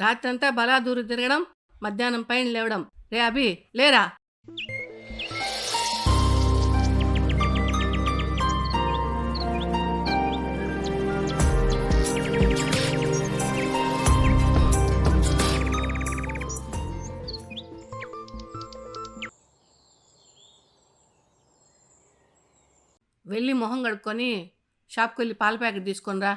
రాత్రంతా బలాదూరు తిరగడం, మధ్యాహ్నం పైన లేవడం. రే అభి లేరా? వెళ్ళి మొహం కడుక్కొని షాప్కి వెళ్ళి పాల ప్యాకెట్ తీసుకొని రా.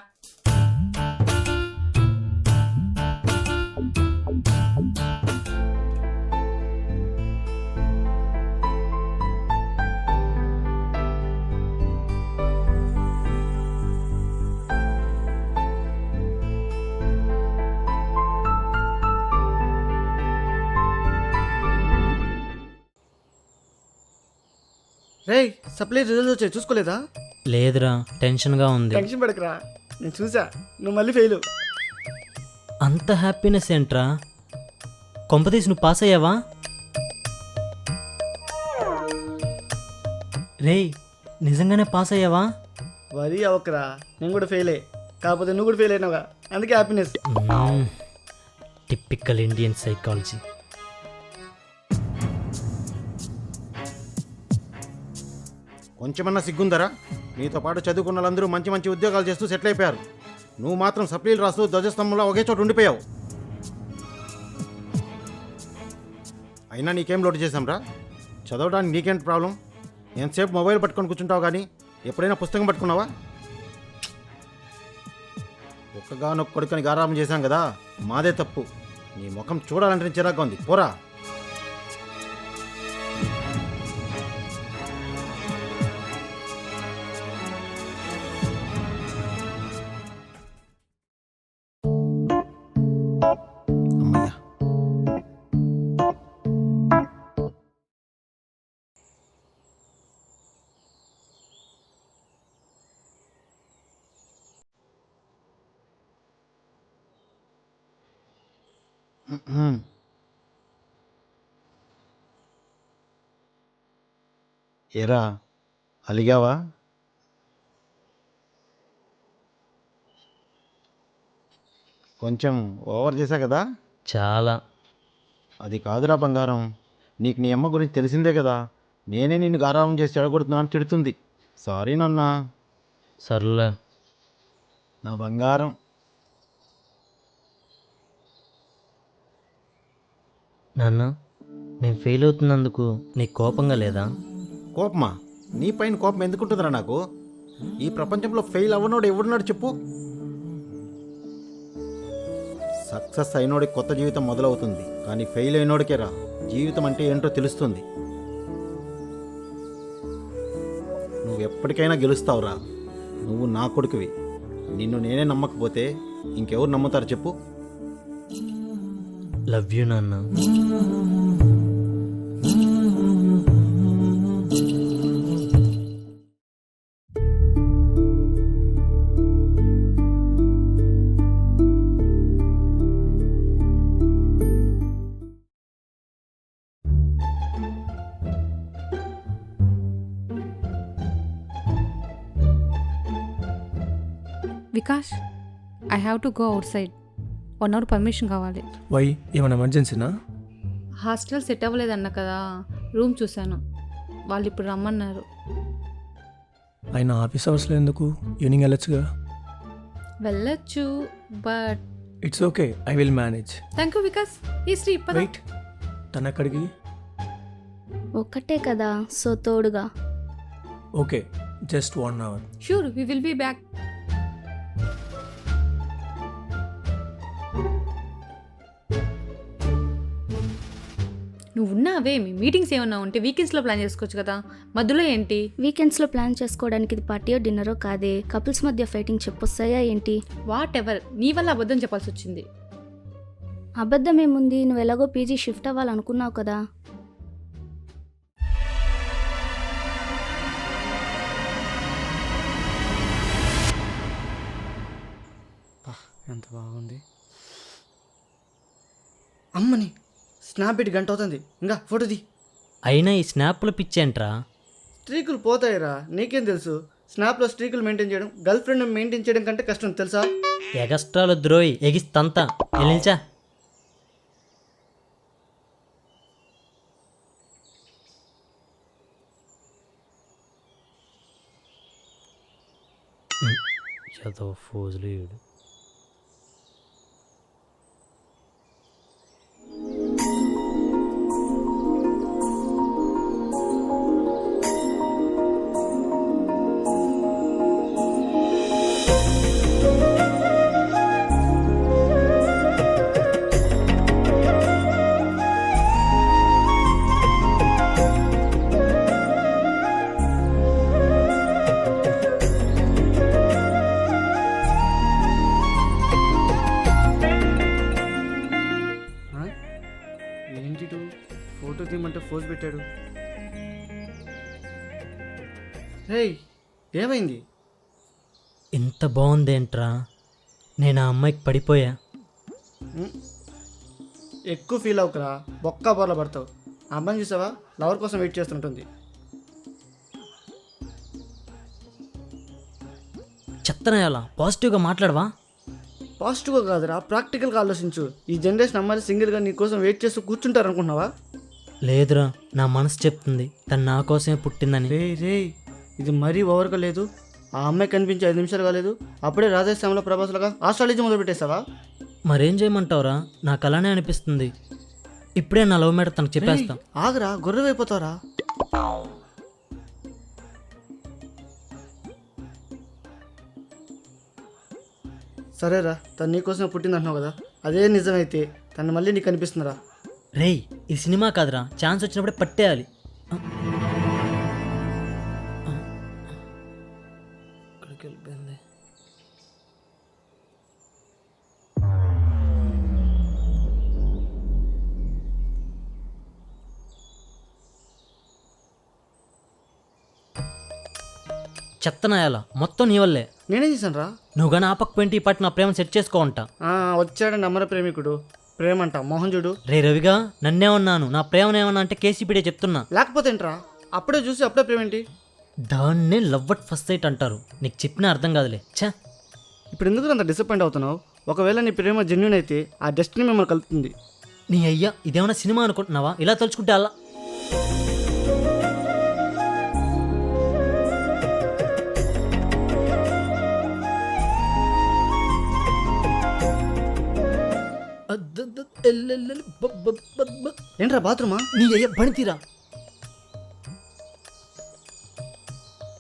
రేయ్, సప్లై రిజల్ట్స్ వచ్చాయి, చూసుకోలేదా? లేదురా, టెన్షన్గా ఉంది. టెన్షన్ పడకరా, నేను చూసా, నువ్వు మళ్ళీ ఫెయిల్. అంత హ్యాపీనెస్ ఏంట్రా? కొంపతీసి నువ్వు పాస్ అయ్యావా? రేయ్, నిజంగానే పాస్ అయ్యావా? వరీ అవ్వకరా, నేను కూడా ఫెయిలే. కాకపోతే నువ్వు కూడా ఫెయిల్ అయినావుగా, అందుకే హ్యాపీనెస్. Typical Indian psychology. కొంచెమన్నా సిగ్గుందరా? నీతో పాటు చదువుకున్న వాళ్ళందరూ మంచి మంచి ఉద్యోగాలు చేస్తూ సెటిల్ అయిపోయారు. నువ్వు మాత్రం సప్లీలు రాస్తూ ధ్వజస్తంభంలో ఒకే చోట ఉండిపోయావు. అయినా నీకేం లోటు చేశాంరా? చదవడానికి నీకేంటి ప్రాబ్లం? ఎంతసేపు మొబైల్ పట్టుకొని కూర్చుంటావు కానీ ఎప్పుడైనా పుస్తకం పట్టుకున్నావా? ఒక్కగానొక్క కొడుకుని గారాబం చేశాం కదా, మాదే తప్పు. నీ ముఖం చూడాలంటే చిరాగ్గా ఉంది, పోరా. ఏరా, అలిగావా? కొంచెం ఓవర్ చేశా కదా? చాలా. అది కాదురా బంగారం, నీకు నీ అమ్మ గురించి తెలిసిందే కదా. నేనే నిన్ను గారాబం చేసి చెడగొడుతున్నా అని తిడుతుంది. సారీ నాన్న. సర్లే. నా బంగారం. నాన్న, నేను ఫెయిల్ అవుతున్నందుకు నీకు కోపంగా లేదా? కోపమా? నీ పైన కోపం ఎందుకుంటుందిరా నాకు? ఈ ప్రపంచంలో ఫెయిల్ అవ్వనోడు ఎవడున్నాడు చెప్పు? సక్సెస్ అయినోడికి కొత్త జీవితం మొదలవుతుంది, కానీ ఫెయిల్ అయినోడికే రా జీవితం అంటే ఏంటో తెలుస్తుంది. నువ్వు ఎప్పటికైనా గెలుస్తావురా. నువ్వు నా కొడుకువి. నిన్ను నేనే నమ్మకపోతే ఇంకెవరు నమ్ముతారు చెప్పు? లవ్ యూ నాన్న. Vikash, I have to go out side. 1 hour permission కావాలి. వై, ఏమైనా ఎమర్జెన్సీనా? హాస్టల్ సెట్ అవ్వలేదన్న కదా, రూమ్ చూశాను. వాళ్ళు ఇప్పుడు రమ్మన్నారు. అయినా ఆఫీస్ అవర్స్లో ఎందుకు? ఈవినింగ్ వెళ్ళొచ్చుగా. వెళ్ళొచ్చు, but it's okay, I will manage. Thank you Vikas. ఈ శ్రీ వెయిట్, తన ఎక్కడికి? ఒక్కటే కదా, సో తోడుగా. Okay, just 1 hour. Sure, we will be back. నువ్వు ఉన్నావే, మీ మీటింగ్స్ ఏమన్నా ఉంటే వీకెండ్స్లో ప్లాన్ చేసుకోవచ్చు కదా, మధ్యలో ఏంటి? వీకెండ్స్లో ప్లాన్ చేసుకోవడానికి ఇది పార్టీయో డిన్నరో కాదే. కపుల్స్ మధ్య ఫైటింగ్ చెప్పొస్తాయా ఏంటి? వాట్ ఎవర్, నీ వల్ల అబద్ధం చెప్పాల్సి వచ్చింది. అబద్ధం ఏముంది, నువ్వు ఎలాగో పీజీ షిఫ్ట్ అవ్వాలనుకున్నావు కదా. ఎంత బాగుంది. అమ్మని స్నాప్ పెట్టి గంట అవుతుంది, ఇంకా ఫోటోది. అయినా ఈ స్నాప్ల పిచ్చేంట్రా? స్ట్రీకులు పోతాయిరా, నీకేం తెలుసు? స్నాప్లో స్ట్రీకులు మెయింటైన్ చేయడం గర్ల్ ఫ్రెండ్ మెయింటైన్ చేయడం కంటే కష్టం తెలుసా? ఎగస్ట్రాలు ద్రోయి ఎగిస్తంతా నిల్చా. అదో ఫోజులు ఈడు. ఆ? ఏంటి ఫోటో తీయమంటే ఫోజ్ పెట్టాడు. రేయ్ ఏమైంది? ఇంత బాగుందేంట్రా, నేను ఆ అమ్మాయికి పడిపోయా. ఎక్కువ ఫీల్ అవుకురా, బొక్క బొర్ల పడతావు. ఆ అమ్మాయిని చూసావా, లవర్ కోసం వెయిట్ చేస్తుంటుంది. చెత్తనయాల పాజిటివ్గా మాట్లాడవా? పాజిటివ్గా కాదురా, ప్రాక్టికల్గా ఆలోచించు. ఈ జనరేషన్ అమ్మాయిలు సింగిల్గా నీ కోసం వెయిట్ చేస్తూ కూర్చుంటారు అనుకుంటున్నావా? లేదురా, నా మనసు చెప్తుంది తను నా కోసమే పుట్టిందని. రే ఇది మరీ ఓవర్గా లేదు. ఆ అమ్మాయి కనిపించి 5 నిమిషాలు కాలేదు, అప్పుడే రాజస్థాన్లో ప్రభాస్లుగా ఆస్ట్రాలజీ మొదలు పెట్టేశావా? మరేం చేయమంటావురా, నాకు అలానే అనిపిస్తుంది. ఇప్పుడే నా లవ్ మ్యాటర్ తనకు చెప్పేస్తా. ఆగరా, గొర్రెవైపోతావరా. సరేరా, తను నీకోసం పుట్టింది అంటున్నావు కదా, అదే నిజమైతే తను మళ్ళీ నీకు కనిపిస్తుందిరా. రేయ్, ఈ సినిమా కాదురా, ఛాన్స్ వచ్చినప్పుడే పట్టేయాలి. ఎక్కడికి వెళ్ళిపోయింది? చెత్తనాయాల మొత్తం నీ వల్లే. నేనేం చేశాను రా? నువ్వు కానీ ఆపకపోయింటే ఈ పాటి నా ప్రేమ సెట్ చేసుకోవంట. వచ్చాడండి అమర ప్రేమికుడు. ప్రేమంట మోహన్ చూడు. రే రవిగా, నన్నేమన్నాను, నా ప్రేమనేమన్నా అంటే కేసీపీడే చెప్తున్నా. లేకపోతే ఏంట్రా, అప్పుడే చూసి అప్పుడే ప్రేమేంటి? దాన్నే లవ్ అట్ ఫస్ట్ సైట్ అంటారు. నీకు చెప్పినా అర్థం కాదులే. ఛా, ఇప్పుడు ఎందుకు అంత డిసప్పాయింట్ అవుతున్నావు? ఒకవేళ నీ ప్రేమ జెన్యున్ అయితే ఆ డెస్టినీ మిమ్మల్ని కలుపుతుంది. నీ అయ్యా ఇదేమన్నా సినిమా అనుకుంటున్నావా? ఇలా తలుచుకుంటే అలా. ఏంట్రా బాత్రూమా? నీ అయ్యా పనితీరా.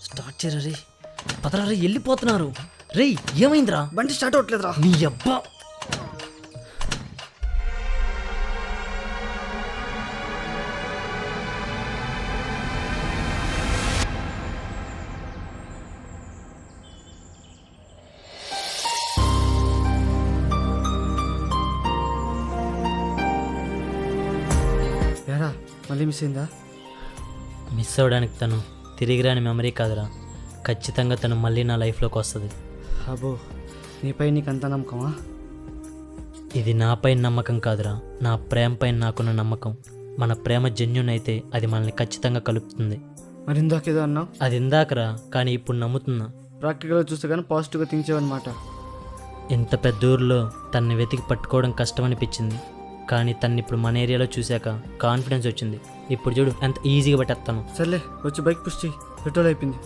స్టార్ట్ చేయరా రే, పదరా రే, వెళ్ళిపోతున్నారు. రే ఏమైందిరా? బండి స్టార్ట్ అవ్వట్లేదురా. నీ అబ్బా. ఏరా మళ్ళీ మిస్ అయిందా? మిస్ అవ్వడానికి తను తిరిగి రాని మెమరీ కాదురా, ఖచ్చితంగా తను మళ్ళీ నా లైఫ్లోకి వస్తుంది. అబ్బో, నీపై నీకు అంత నమ్మకమా? ఇది నాపై నమ్మకం కాదురా, నా ప్రేమపై నాకున్న నమ్మకం. మన ప్రేమ జెన్యున్ అయితే అది మనల్ని ఖచ్చితంగా కలుపుతుంది. మరి ఇందాకేదో అన్నావు. అది ఇందాకరా, కానీ ఇప్పుడు నమ్ముతున్నా. ప్రాక్టికల్గా చూస్తే కానీ పాజిటివ్గా థింక్ చేయవన్నమాట. ఇంత పెద్ద ఊరిలో తన్ని వెతికి పట్టుకోవడం కష్టమనిపించింది, కానీ తన్ని ఇప్పుడు మన ఏరియాలో చూశాక కాన్ఫిడెన్స్ వచ్చింది. ఇప్పుడు చూడు ఎంత ఈజీగా పట్టేస్తాను. సర్లే, వచ్చి బైక్ పుష్ చేయి, పెట్రోల్ అయిపోయింది.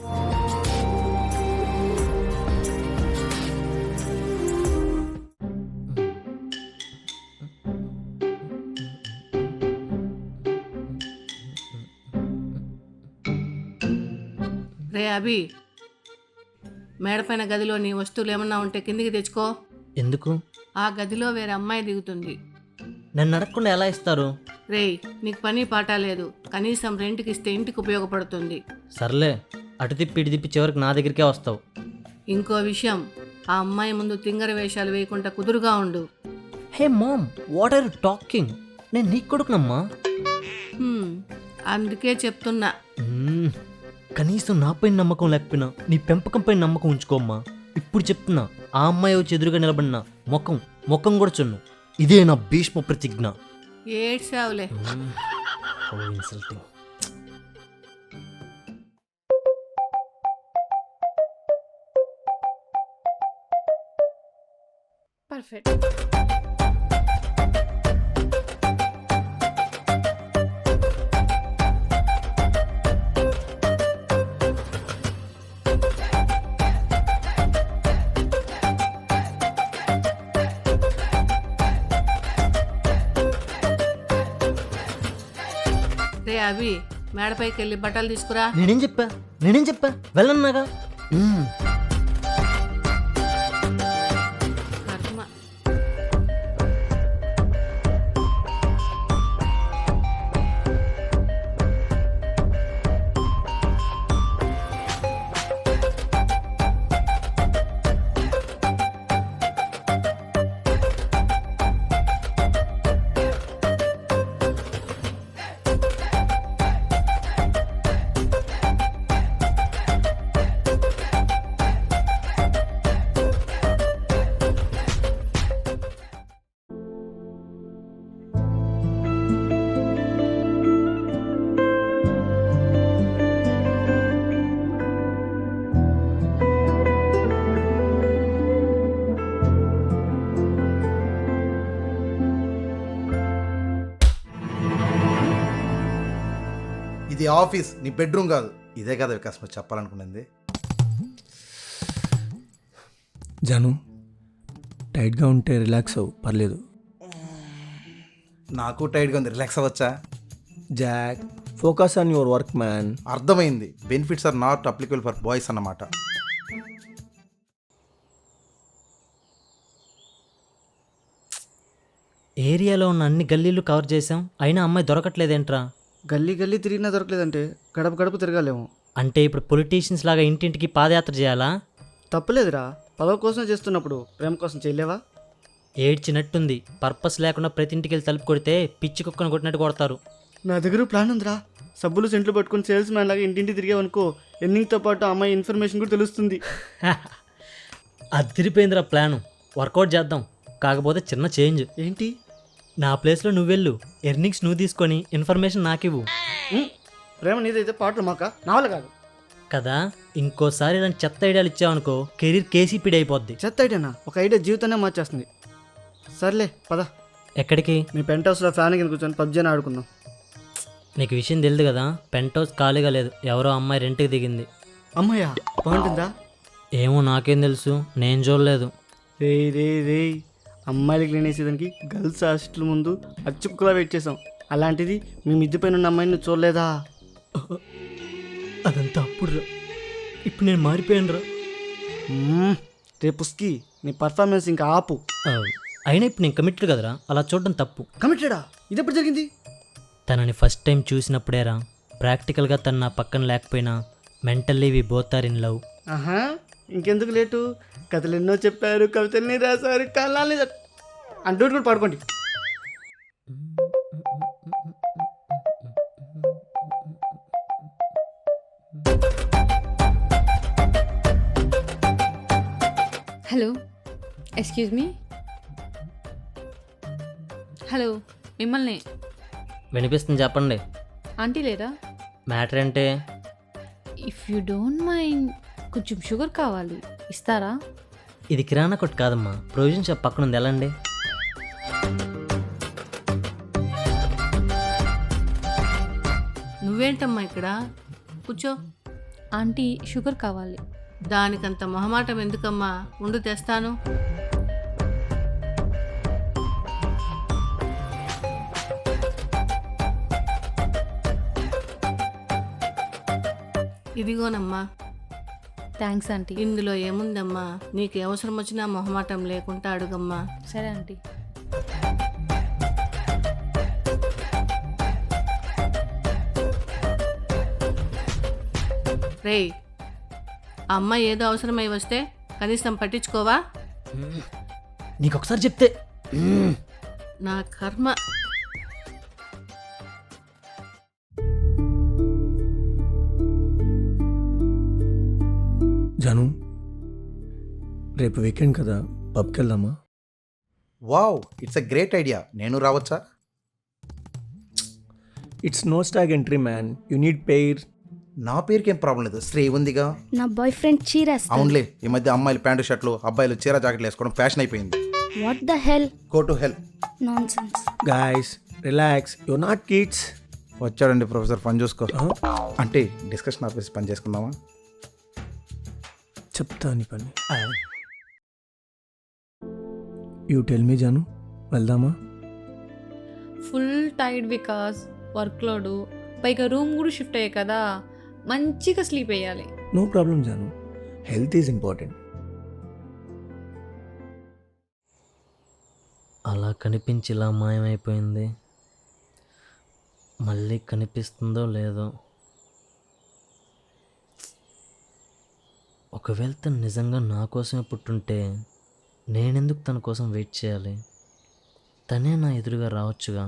రే అభి, మేడపైన గదిలోని వస్తువులు ఏమన్నా ఉంటే కిందికి తెచ్చుకో. ఎందుకు? ఆ గదిలో వేరే అమ్మాయి దిగుతుంది. నన్ను అడగకుండా ఎలా ఇస్తారు? రేయ్, నీకు పని పాట లేదు, కనీసం రెంట్కి ఇస్తే ఇంటికి ఉపయోగపడుతుంది. సర్లే, అటు తిప్పి ఇటు తిప్పి చివరికి నా దగ్గరికే వస్తావు. ఇంకో విషయం, ఆ అమ్మాయి ముందు తింగర వేషాలు వేయకుండా కుదురుగా ఉండు. Hey mom, what are you talking? నేను నీకు కొడుకునమ్మా. అందుకే చెప్తున్నా. కనీసం నాపై నమ్మకం లేకపోయినా నీ పెంపకంపై నమ్మకం ఉంచుకోమ్మా. ఇప్పుడు చెప్తున్నా, ఆ అమ్మాయి వచ్చి ఎదురుగా నిలబడిన ముఖం కూడా చున్ను. ఇదే నా భీష్మ ప్రతిజ్ఞ. ఏడ్చావులే. ఇన్సల్టింగ్. పర్ఫెక్ట్. రే అభి మేడపైకి వెళ్ళి బట్టలు తీసుకురా. నేనేం చెప్పా వెళ్ళన్నాగా. కర్మ. ఇది ఆఫీస్, నీ బెడ్రూమ్ కాదు. ఇదే కదా వికాస్ నువ్వు చెప్పాలనుకున్నది. జాను, టైట్గా ఉంటే రిలాక్స్ అవ్వు, పర్లేదు. నాకు టైట్గా ఉంది, రిలాక్స్ అవ్వచ్చా? Jack, focus on your work man. అర్థమైంది. Benefits are not applicable for boys అన్నమాట. ఏరియాలో ఉన్న అన్ని గల్లీలు కవర్ చేసాం, అయినా అమ్మాయి దొరకట్లేదేంట్రా? గల్లీ గల్లీ తిరిగినా దొరకలేదంటే గడప గడప తిరగాలేము. అంటే ఇప్పుడు పొలిటీషియన్స్ లాగా ఇంటింటికి పాదయాత్ర చేయాలా? తప్పులేదురా, పదవి కోసం చేస్తున్నప్పుడు ప్రేమ కోసం చేయలేవా? ఏడ్చినట్టుంది. పర్పస్ లేకుండా ప్రతి ఇంటికి వెళ్ళి తలుపు కొడితే పిచ్చి కుక్కను కొట్టినట్టు కొడతారు. నా దగ్గర ప్లాన్ ఉందిరా. సబ్బులు సెంట్లు పట్టుకుని సేల్స్ మ్యాన్ లాగా ఇంటింటి తిరిగావనుకో, ఎన్నింగ్తో పాటు అమ్మాయి ఇన్ఫర్మేషన్ కూడా తెలుస్తుంది. అదిరిపోయిందిరా ప్లాను. వర్కౌట్ చేద్దాం. కాకపోతే చిన్న చేంజ్. ఏంటి? నా ప్లేస్లో నువ్వెళ్ళు, ఎర్నింగ్స్ నువ్వు తీసుకొని ఇన్ఫర్మేషన్ నాకివ్వు. ప్రేమ నీదైతే పాటలు మాక నావల కాదు కదా. ఇంకోసారి ఇలాంటి చెత్త ఐడియాలు ఇచ్చావనుకో కెరీర్ కేసీపీడి అయిపోద్ది. చెత్త ఐడియానా? ఒక ఐడియా జీవితాన్ని మార్చేస్తుంది. సర్లే పద, ఎక్కడికి? మీ పెంట్ హౌస్లో ఫ్యాన్ కింద కూర్చొని పబ్జీ అని ఆడుకుందాం. నీకు విషయం తెలియదు కదా, పెంట్ హౌస్ ఖాళీగా లేదు, ఎవరో అమ్మాయి రెంట్కి దిగింది. అమ్మాయ్యా, బాగుంటుందా? ఏమో నాకేం తెలుసు, నేను చూడలేదు. రే రే రే, అమ్మాయిలకి లేనేసేదానికి గర్ల్స్ హాస్టల్ ముందు అచ్చుకులా వెయిట్ చేసాం. అలాంటిది మీ మిద్ది పైన ఉన్న అమ్మాయిని చూడలేదా? అదంతా అప్పుడు. ఇప్పుడు నేను మారిపోయాను రా. రేపుస్కి నీ పర్ఫార్మెన్స్ ఇంకా ఆపు. అయినా ఇప్పుడు నేను కమిటెడ్ కదరా, అలా చూడడం తప్పు. కమిటెడా? ఇది ఎప్పుడు జరిగింది? తనని ఫస్ట్ టైం చూసినప్పుడేరా. ప్రాక్టికల్గా తను నా పక్కన లేకపోయినా mentally we both are in love. ఆహా, ఇంకెందుకు లేటు? కథలు ఎన్నో చెప్పారు, కవితల్ని రాశారు, కళాన్ని అంటూ కూడా పాడుకోండి. Hello, excuse me. హలో, మిమ్మల్ని. వినిపిస్తుంది, చెప్పండి. ఆంటీ లేదా? మ్యాటర్ అంటే? ఇఫ్ యూ డోంట్ మైండ్ కొంచెం షుగర్ కావాలి, ఇస్తారా? ఇది కిరాణా కొట్టు కాదమ్మా, ప్రొవిజన్ షాప్ పక్కన ఉంది, వెళ్ళండి. నువ్వేంటమ్మా ఇక్కడ? కూర్చో. ఆంటీ షుగర్ కావాలి. దానికంత మొహమాటం ఎందుకమ్మా? ఉండు తెస్తాను. ఇదిగోనమ్మా. Thanks aunty. ఇందులో ఏముందమ్మా, నీకు అవసరం వచ్చినా మొహమాటం లేకుండా అడుగమ్మా. సరే ఆంటీ. రేయ్, ఆ అమ్మాయి ఏదో అవసరమై వస్తే కనీసం పట్టించుకోవా? నీకు ఒకసారి చెప్తే. నా కర్మ. జాను, రేపు వీకెండ్ కదా, పబ్కి వెళ్దామా? Wow, it's a great idea. నేను రావచ్చా? It's no stag entry man, you need pair. నా పేరుకి ఏం ప్రాబ్లం లేదు, శ్రీ ఉందిగా. నా బాయ్ ఫ్రెండ్ చీరేస్తా. అవునులే, ఈ మధ్య అమ్మాయిలు ప్యాంటు షర్ట్లు, అబ్బాయిలు చీర జాకెట్లు వేసుకోవడం ఫ్యాషన్ అయిపోయింది. What the hell? Go to help. Nonsense. Guys relax, you not kids. వచ్చాడండి ప్రొఫెసర్, పని చూసుకో. అంటే డిస్కషన్ ఆఫీస్ పని చేసుకుందామా? చెప్తా నీ పని. యూ టెల్ మీ జాను, వెళ్దామా? Full tired Vikas, work load, పైగా రూమ్ కూడా షిఫ్ట్ అయ్యాయి కదా, మంచిగా స్లీప్ వేయాలి. No problem Jaanu, health is important. అలా కనిపించి ఇలా మాయమైపోయింది. మళ్ళీ కనిపిస్తుందో లేదో. ఒకవేళ తను నిజంగా నా కోసమే పుట్టుంటే నేనెందుకు తన కోసం వెయిట్ చేయాలి? తనే నా ఎదురుగా రావచ్చుగా.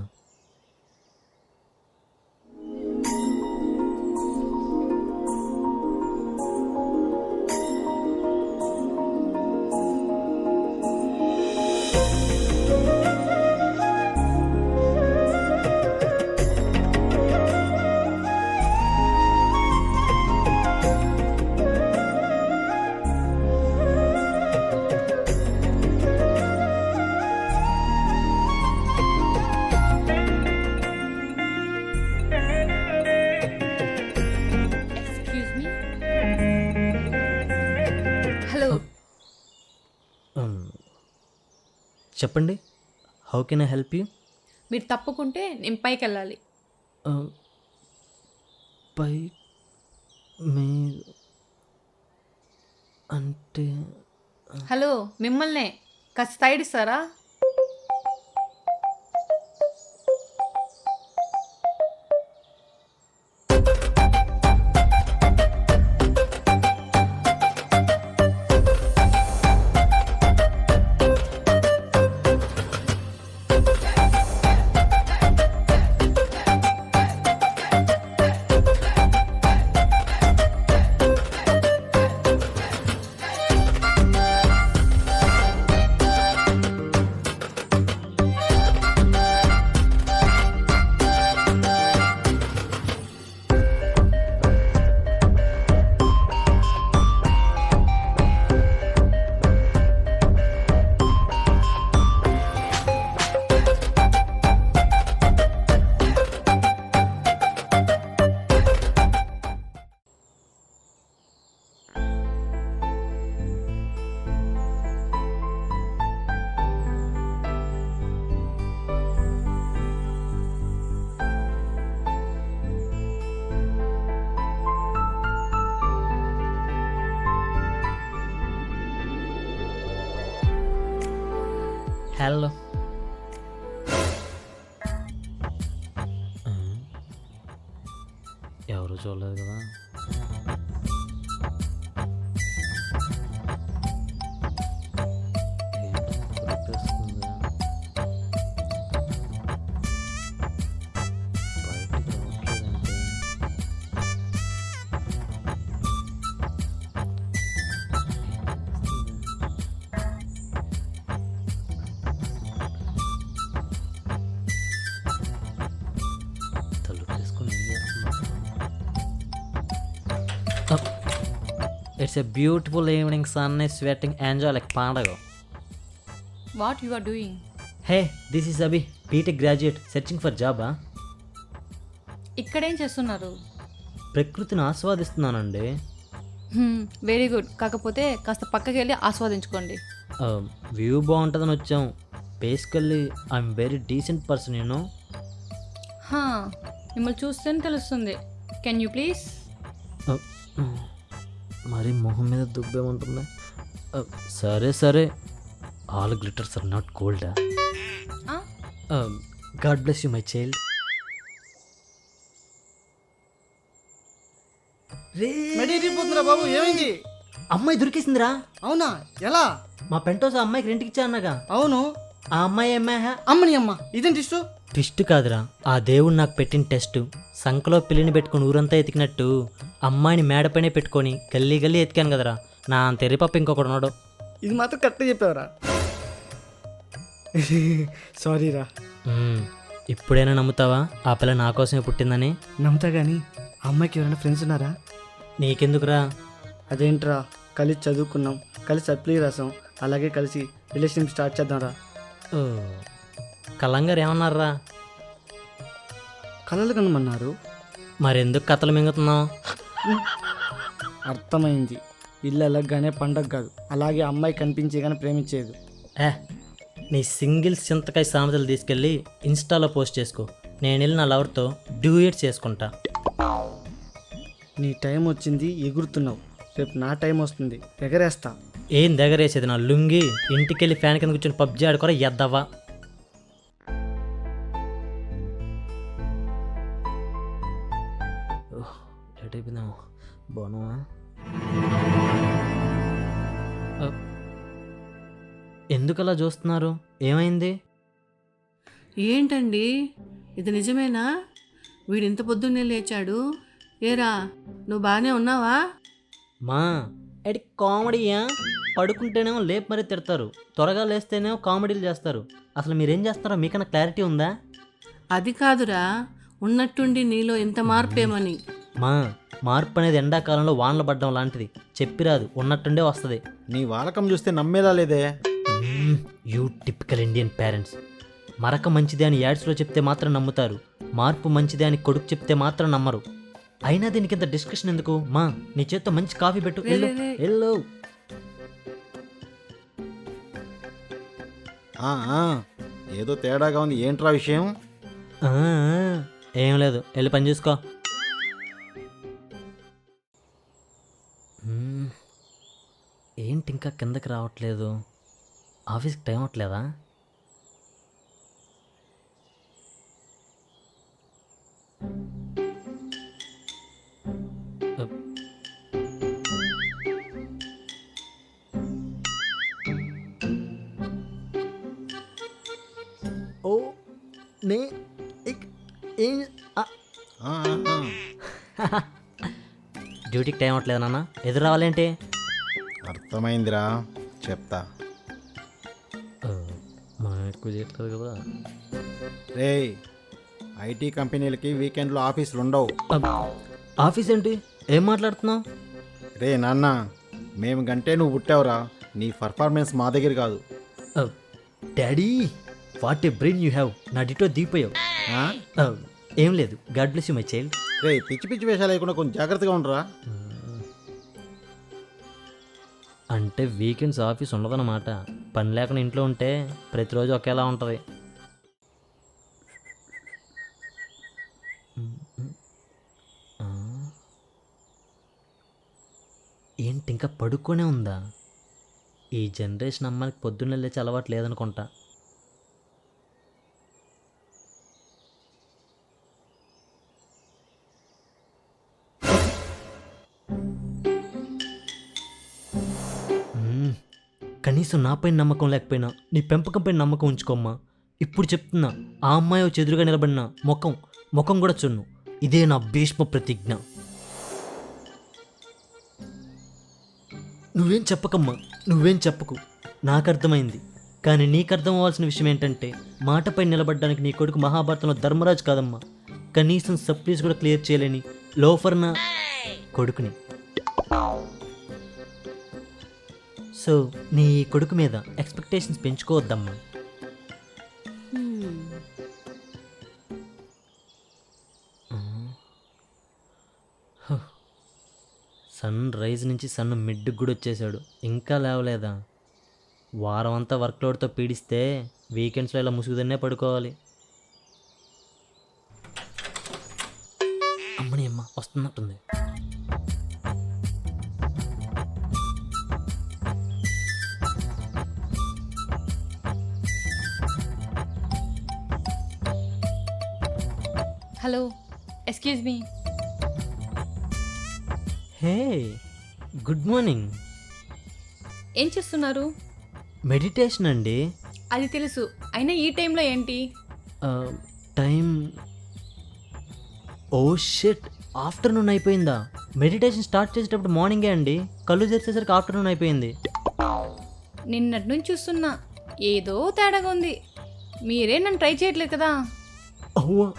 Excuse me. హలో. చెప్పండి, how can I help you? మీరు తప్పుకుంటే నేను పైకి వెళ్ళాలి. పై మీ అంటే హలో, మిమ్మల్నే కాస్త సైడ్ ఇస్తారా? హలో. ఎవరు చూడలేదు కదా. ఏంటి గుర్తొస్తుంది? బయటికి రావట్లేదంటే తలుపేసుకుని ఏం చేస్తున్నా? It's a beautiful evening, sun is sweating, enjoy like పండగ. What you are doing? Hey, this is Abhi, B Tech graduate, searching for జాబా. ఇక్కడేం చేస్తున్నారు? ప్రకృతిని ఆస్వాదిస్తున్నానండి. Very good. కాకపోతే కాస్త పక్కకి వెళ్ళి ఆస్వాదించుకోండి. వ్యూ బాగుంటుందని వచ్చాం. Basically I'm very decent person, you know. హా, మిమ్మల్ని చూస్తేనే తెలుస్తుంది. Can you please? మరి మొహం మీద దుబ్బేముంటుంది? సరే సరే, all glitters are not gold. God bless you my child. బాబు ఏమైంది? అమ్మాయి దొరికేసిందిరా. అవునా? ఎలా? మా పెంటోస్ ఆ అమ్మాయికి రెంట్కి ఇచ్చా అన్నగా. అవును. ఆ అమ్మాయి అమ్మాయి అమ్మని అమ్మ, ఇదేంటి ఇష్టం? ట్విస్ట్ కాదురా, ఆ దేవుడు నాకు పెట్టిన టెస్ట్. సంకలో పిల్లిని పెట్టుకొని ఊరంతా ఎతికినట్టు అమ్మాయిని మేడపైనే పెట్టుకొని గల్లీ గల్లీ ఎతికాను కదరా. నా తెరిపప్ప ఇంకొకడు ఉన్నాడు. ఇది మాత్రం కరెక్ట్గా చెప్పావురా. సారీరా. ఇప్పుడైనా నమ్ముతావా ఆ పిల్ల నా కోసమే పుట్టిందని? నమ్ముతా కానీ ఆ అమ్మాయికి ఎవరైనా ఫ్రెండ్స్ ఉన్నారా? నీకెందుకురా? అదేంట్రా, కలిసి చదువుకున్నాం, కలిసి సప్లీ రాసాం, అలాగే కలిసి రిలేషన్షిప్ స్టార్ట్ చేద్దాంరా. ఓ, కలంగారు ఏమన్నారా? కలలు కనమన్నారు. మరెందుకు కథలు మింగుతున్నావు? అర్థమైంది. ఇల్లు ఎలగ్గానే పండగ కాదు, అలాగే అమ్మాయి కనిపించే కానీ ప్రేమించేది. నీ సింగిల్ చింతకాయ సామెతలు తీసుకెళ్ళి ఇన్స్టాలో పోస్ట్ చేసుకో. నేను వెళ్ళి నా లవర్తో డ్యూయెట్ చేసుకుంటా. నీ టైం వచ్చింది, ఎగురుతున్నావు. రేపు నా టైం వస్తుంది, ఎగరేస్తా. ఏం దగ్గరేసేది నా లుంగి? ఇంటికెళ్ళి ఫ్యాన్ కింద కూర్చొని పబ్జీ ఆడుకోరా ఎద్దవా. లేట్ అయిపోయిందేమో. బాగున్నావా? ఎందుకు అలా చూస్తున్నారు? ఏమైంది? ఏంటండి ఇది నిజమేనా? వీడు ఇంత పొద్దున్నే లేచాడు. ఏరా నువ్వు బాగానే ఉన్నావా? మా ఎడి కామెడీయా? పడుకుంటేనేమో లేపు మరీ తిడతారు, త్వరగా లేస్తేనేమో కామెడీలు చేస్తారు. అసలు మీరేం చేస్తారో మీకన్నా క్లారిటీ ఉందా? అది కాదురా, ఉన్నట్టుండి నీలో ఇంత మార్పేమని. మా మార్పు అనేది ఎండాకాలంలో వానలు పడ్డం లాంటిది. చెప్పిరాదు, ఉన్నట్టుండే వస్తుంది. నీ వాలకం చూస్తే నమ్మేలా లేదే. You typical Indian parents. మరక మంచిదే అని యాడ్స్లో చెప్తే మాత్రం నమ్ముతారు, మార్పు మంచిదే అని కొడుకు చెప్తే మాత్రం నమ్మరు. అయినా దీనికి ఇంత డిస్కషన్ ఎందుకు? మా నీ చేత్తో మంచి కాఫీ పెట్టు. రే, రే, రే. ఎల్లో ఆ, ఆ, ఏదో తేడాగా ఉంది. ఏంట్రా విషయం? ఏం లేదు, వెళ్ళి పని చూసుకో. ఏంటి ఇంకా కిందకి రావట్లేదు? ఆఫీస్కి టైం అవ్వట్లేదా? ఓ నే ఆ, ఆ, ఆ. డ్యూటీకి టైం అవ్వట్లేదు నాన్న, ఎదురు రావాలేంటి? అర్థమైందిరా, చెప్తా. మా ఎక్కువ చేయట్లేదు కదా. రేయ్, ఐటీ కంపెనీలకి వీకెండ్లో ఆఫీసులు ఉండవు. ఆఫీస్ ఏంటి? ఏం మాట్లాడుతున్నావు? రే నాన్న, మేము గంటే నువ్వు పుట్టావురా. నీ పర్ఫార్మెన్స్ మా దగ్గర కాదు. Daddy, what a brain you have. నా డిటో దిగిపోయావు. ఆ? ఏం లేదు, God bless you my child. రే, పిచ్చి పిచ్చి వేషాలు లేకుండా కొంచెం జాగ్రత్తగా ఉండరా. అంటే వీకెండ్స్ ఆఫీస్ ఉండదన్నమాట. పని లేకుండా ఇంట్లో ఉంటే ప్రతిరోజు ఒకేలా ఉంటుంది. ఏంటి ఇంకా పడుకొనే ఉందా? ఈ జనరేషన్ అమ్మాయికి పొద్దున్నే లేచి అలవాటు లేదనుకుంటా. కనీసం నాపై నమ్మకం లేకపోయినా నీ పెంపకంపై నమ్మకం ఉంచుకోమ్మా. ఇప్పుడు చెప్తున్నా, ఆ అమ్మాయి వచ్చి ఎదురుగా నిలబడిన ముఖం కూడా చూడను. ఇదే నా భీష్మ ప్రతిజ్ఞ. నువ్వేం చెప్పకమ్మా, నువ్వేం చెప్పకు. నాకు అర్థమైంది. కానీ నీకు అర్థం అవ్వాల్సిన విషయం ఏంటంటే, మాటపై నిలబడడానికి నీ కొడుకు మహాభారతంలో ధర్మరాజు కాదమ్మా. కనీసం సప్లీస్ కూడా క్లియర్ చేయలేని లోఫర్ నా కొడుకుని. సో నీ కొడుకు మీద ఎక్స్పెక్టేషన్స్ పెంచుకోవద్దమ్మా. సన్ రైజ్ నుంచి సన్ మిడ్కి కూడా వచ్చేసాడు, ఇంకా లేవలేదా? వారం అంతా వర్క్లోడ్తో పీడిస్తే వీకెండ్స్లో ఇలా ముసుగుదన్నే పడుకోవాలి. అమ్మని అమ్మ వస్తున్నట్టుంది. Hello, excuse me. Hey, good morning. ఏం చేస్తున్నారు? మెడిటేషన్ అండి. అది తెలుసు, అయినా ఈ టైంలో ఏంటి? టైం ఓ షిట్, ఆఫ్టర్నూన్ అయిపోయిందా? మెడిటేషన్ స్టార్ట్ చేసేటప్పుడు మార్నింగే అండి, కళ్ళు తెరిచేసరికి ఆఫ్టర్నూన్ అయిపోయింది. నిన్నటి నుంచి చూస్తున్నా, ఏదో తేడాగా ఉంది. మీరే నన్ను ట్రై చేయట్లేదు కదా? అవ్వా,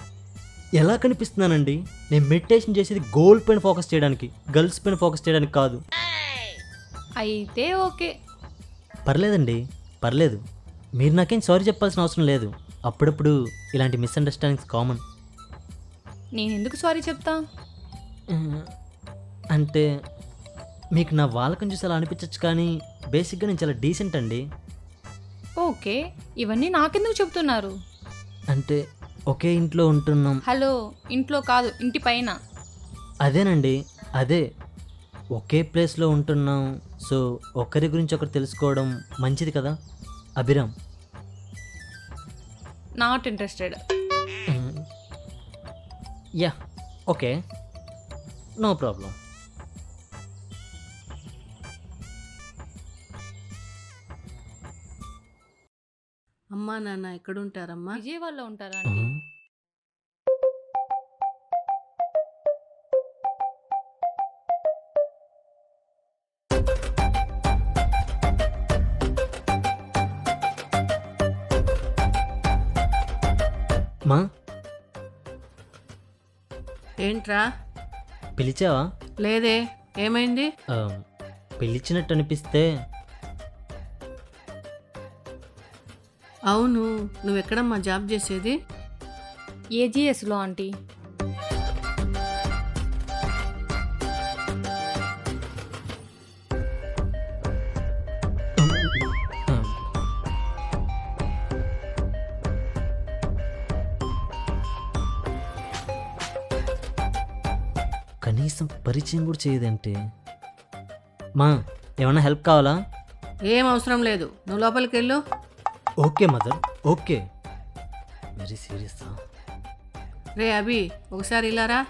ఎలా కనిపిస్తున్నానండి? నేను మెడిటేషన్ చేసేది గోల్ పైన ఫోకస్ చేయడానికి, గర్ల్స్ పైన ఫోకస్ చేయడానికి కాదు. అయితే ఓకే. పర్లేదండి, పర్లేదు. మీరు నాకేం సారీ చెప్పాల్సిన అవసరం లేదు. అప్పుడప్పుడు ఇలాంటి మిస్అండర్స్టాండింగ్స్ కామన్. నేను ఎందుకు సారీ చెప్తా? అంటే మీకు నా వాళ్ళకం చూసి అలా అనిపించచ్చు, కానీ బేసిక్గా నేను చాలా డీసెంట్ అండి. ఓకే, ఇవన్నీ నాకెందుకు చెప్తున్నారు? అంటే ఒకే ఇంట్లో ఉంటున్నాం. హలో, ఇంట్లో కాదు, ఇంటి పైన. అదేనండి, అదే ఒకే ప్లేస్లో ఉంటున్నాం, సో ఒకరి గురించి ఒకరు తెలుసుకోవడం మంచిది కదా. Abhiram. Not interested. Yeah, okay, no problem. అమ్మా నాన్న ఎక్కడుంటారమ్మా? విజయవాడలో ఉంటారా అండి? మా ఏంట్రా? పిలిచావా? లేదే, ఏమైంది? ఆ, పిలిచినట్టు అనిపిస్తే. అవును, నువ్వెక్కడమ్మా జాబ్ చేసేది? ఏజీఎస్లో ఆంటీ. ఆ, కనీసం పరిచయం కూడా చేయదంటే. మా ఏమన్నా హెల్ప్ కావాలా? ఏం అవసరం లేదు, నువ్వు లోపలికి వెళ్ళు. Okay mother, okay. Very serious. రే అభి, ఒకసారి ఇలారా.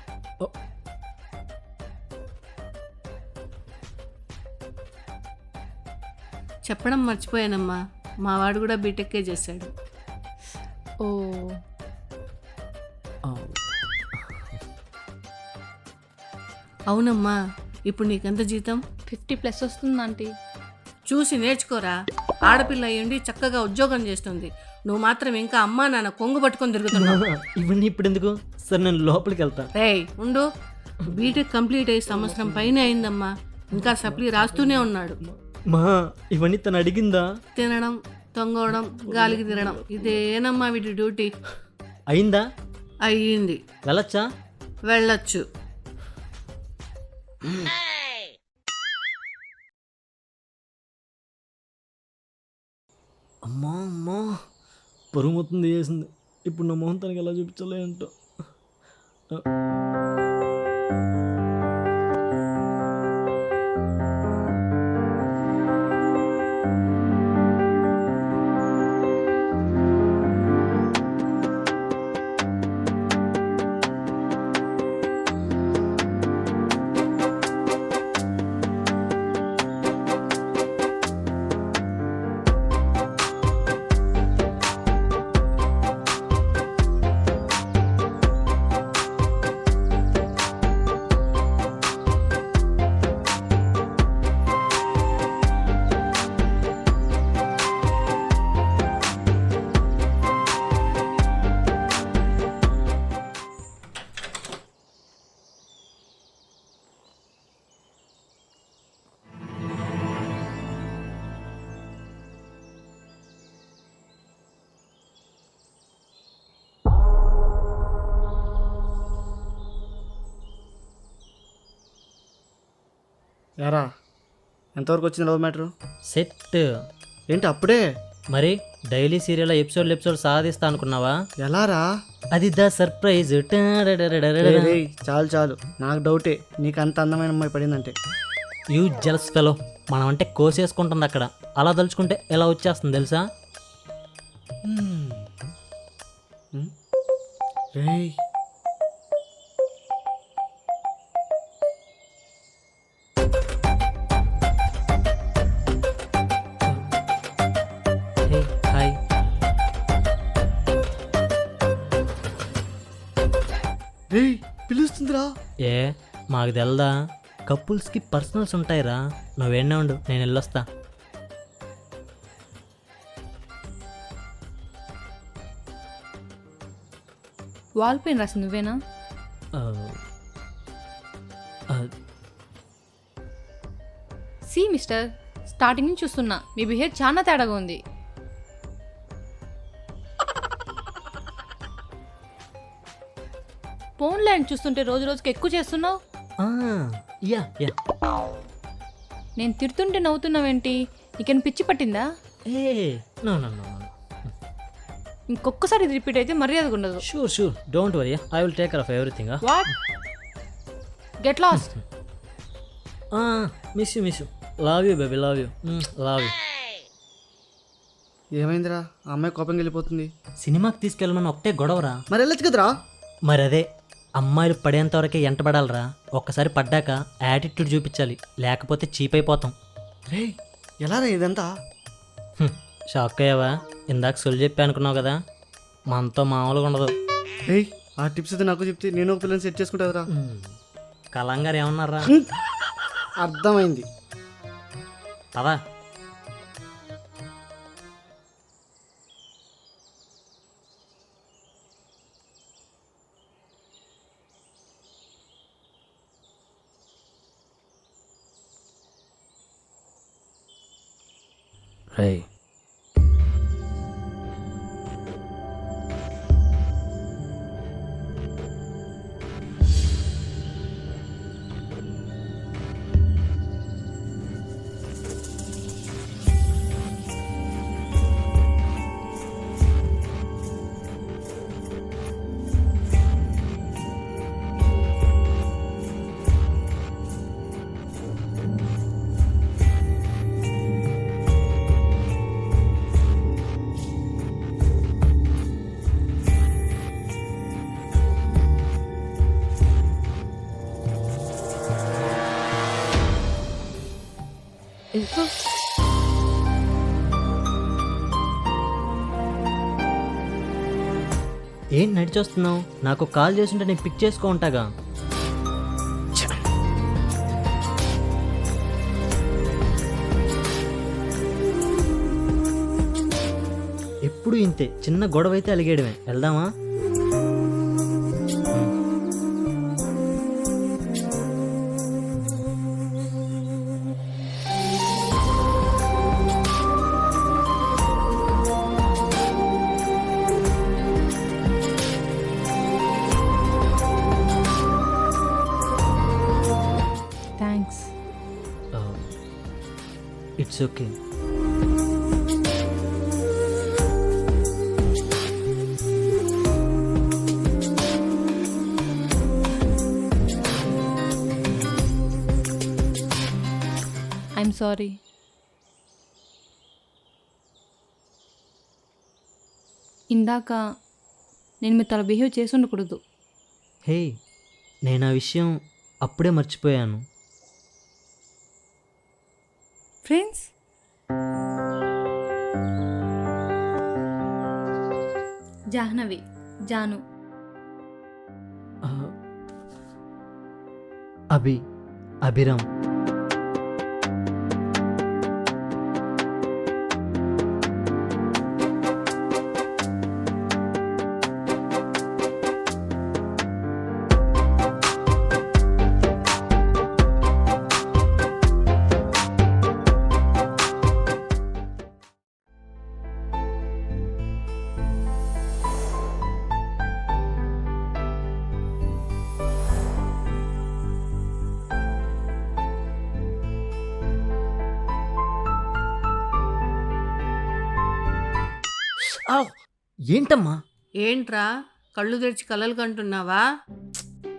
చెప్పడం మర్చిపోయానమ్మా, మా వాడు కూడా బీటెక్కే చేశాడు. ఓ, అవునమ్మా, ఇప్పుడు నీకెంత జీతం? 50+ వస్తుంది ఆంటీ. చూసి నేర్చుకోరా, ఆడపిల్ల అయ్యుండి చక్కగా ఉద్యోగం చేస్తుంది. నువ్వు మాత్రం ఇంకా అమ్మా నాన్న కొంగు పట్టుకొని తిరుగుతున్నావు. ఇవన్నీ ఇప్పుడు ఎందుకు? సరే నేను లోపలికి వెళ్తా. రేయ్ ఉండు, బీటెక్ కంప్లీట్ అయ్యి సంవత్సరం పైన అయిందమ్మా, ఇంకా సప్లీ రాస్తూనే ఉన్నాడు. మా ఇవన్నీ తను అడిగిందా? తినడం, తొంగవడం, గాలికి తినడం, ఇదేనమ్మా వీటి డ్యూటీ. అయిందా? అయ్యింది, వెళ్ళొచ్చా? వెళ్ళొచ్చు. అమ్మా అమ్మా, పరుగు మొత్తం తీసేసింది. ఇప్పుడు నా మొహం తనకి ఎలా చూపించాలి ఏంటో. యారా, ఎంతవరకు వచ్చింది లవ్ మ్యాటరు? సెట్. ఏంటి అప్పుడే? మరి డైలీ సీరియల్ ఎపిసోడ్ సాధిస్తా అనుకున్నావా? ఎలారా? అది ద సర్ప్రైజ్. రేయ్, చాలు చాలు, నాకు డౌటే నీకు అంత అందమైన అమ్మాయి పడిందంటే. You jealous fellow. మనం అంటే కోసేసుకుంటుంది అక్కడ, అలా తలుచుకుంటే ఎలా వచ్చేస్తుంది తెలుసా? రేయ్, హే హాయ్. రేయ్ పిలుస్తుందిరా. ఏ మాకు తెల్దా? కపుల్స్కి పర్సనల్స్ ఉంటాయిరా. నువ్వేనే ఉండు, నేను వెళ్ళొస్తా. వాల్ పెయిన్ రాసింది నువ్వేనా? సి మిస్టర్, స్టార్టింగ్ నుంచి చూస్తున్నా, మీ బిహేవ్ చాలా తేడాగా ఉంది. ఫోన్ లైన్ చూస్తుంటే రోజు రోజుకి ఎక్కువ చేస్తున్నావు. Yeah yeah. నేను తిడుతుంటే నవ్వుతున్నావేంటి? నీకేం పిచ్చి పట్టిందా? ఏ నో నో నో. ఇంకొకసారి ఇది రిపీట్ అయితే మర్యాదగా ఉండదు. Sure sure, don't worry, I will take care of everything. What? Get lost. Miss you love you baby love you love you. ఏమైందిరా ఆ అమ్మాయి కోపంగా వెళ్ళిపోతుంది? సినిమాకి తీసుకెళ్ళమని ఒకటే గొడవరా. మరి వెళ్ళొచ్చు కదరా. మరి అదే అమ్మాయిలు పడేంత వరకే ఎంటబడాలరా. ఒక్కసారి పడ్డాక యాటిట్యూడ్ చూపించాలి, లేకపోతే చీప్ అయిపోతాం. రే ఎలా రా ఇదంతా? షాక్ అయ్యావా? ఇందాక సొల్లు చెప్పి అనుకున్నావు కదా, మనతో మామూలుగా ఉండదు. ఏయ్ ఆ టిప్స్ అయితే నాకు చెప్తే నేను ఒక పిల్లని సెట్ చేసుకుంటారా. కలంగారు ఏమన్నారా? అర్థమైంది. పదా. రే ఏంటి నడిచొస్తున్నావు? నాకు కాల్ చేస్తుంటే నేను పిక్ చేసుకో ఉంటాగా. ఎప్పుడు ఇంతే, చిన్న గొడవ అయితే అలిగేయడమే. వెళ్దామా? Thanks. It's okay. I'm sorry. ఇందాక నేను మీతో అలా బిహేవ్ చేసి ఉండకూడదు. హే, నేను ఆ విషయం అప్పుడే మర్చిపోయాను. ఫ్రెండ్స్, జాహ్నవి, జాను. అభిరామ్. ఏంటమ్మా? ఏంట్రా కళ్ళు తెరిచి కలలు కంటున్నావా?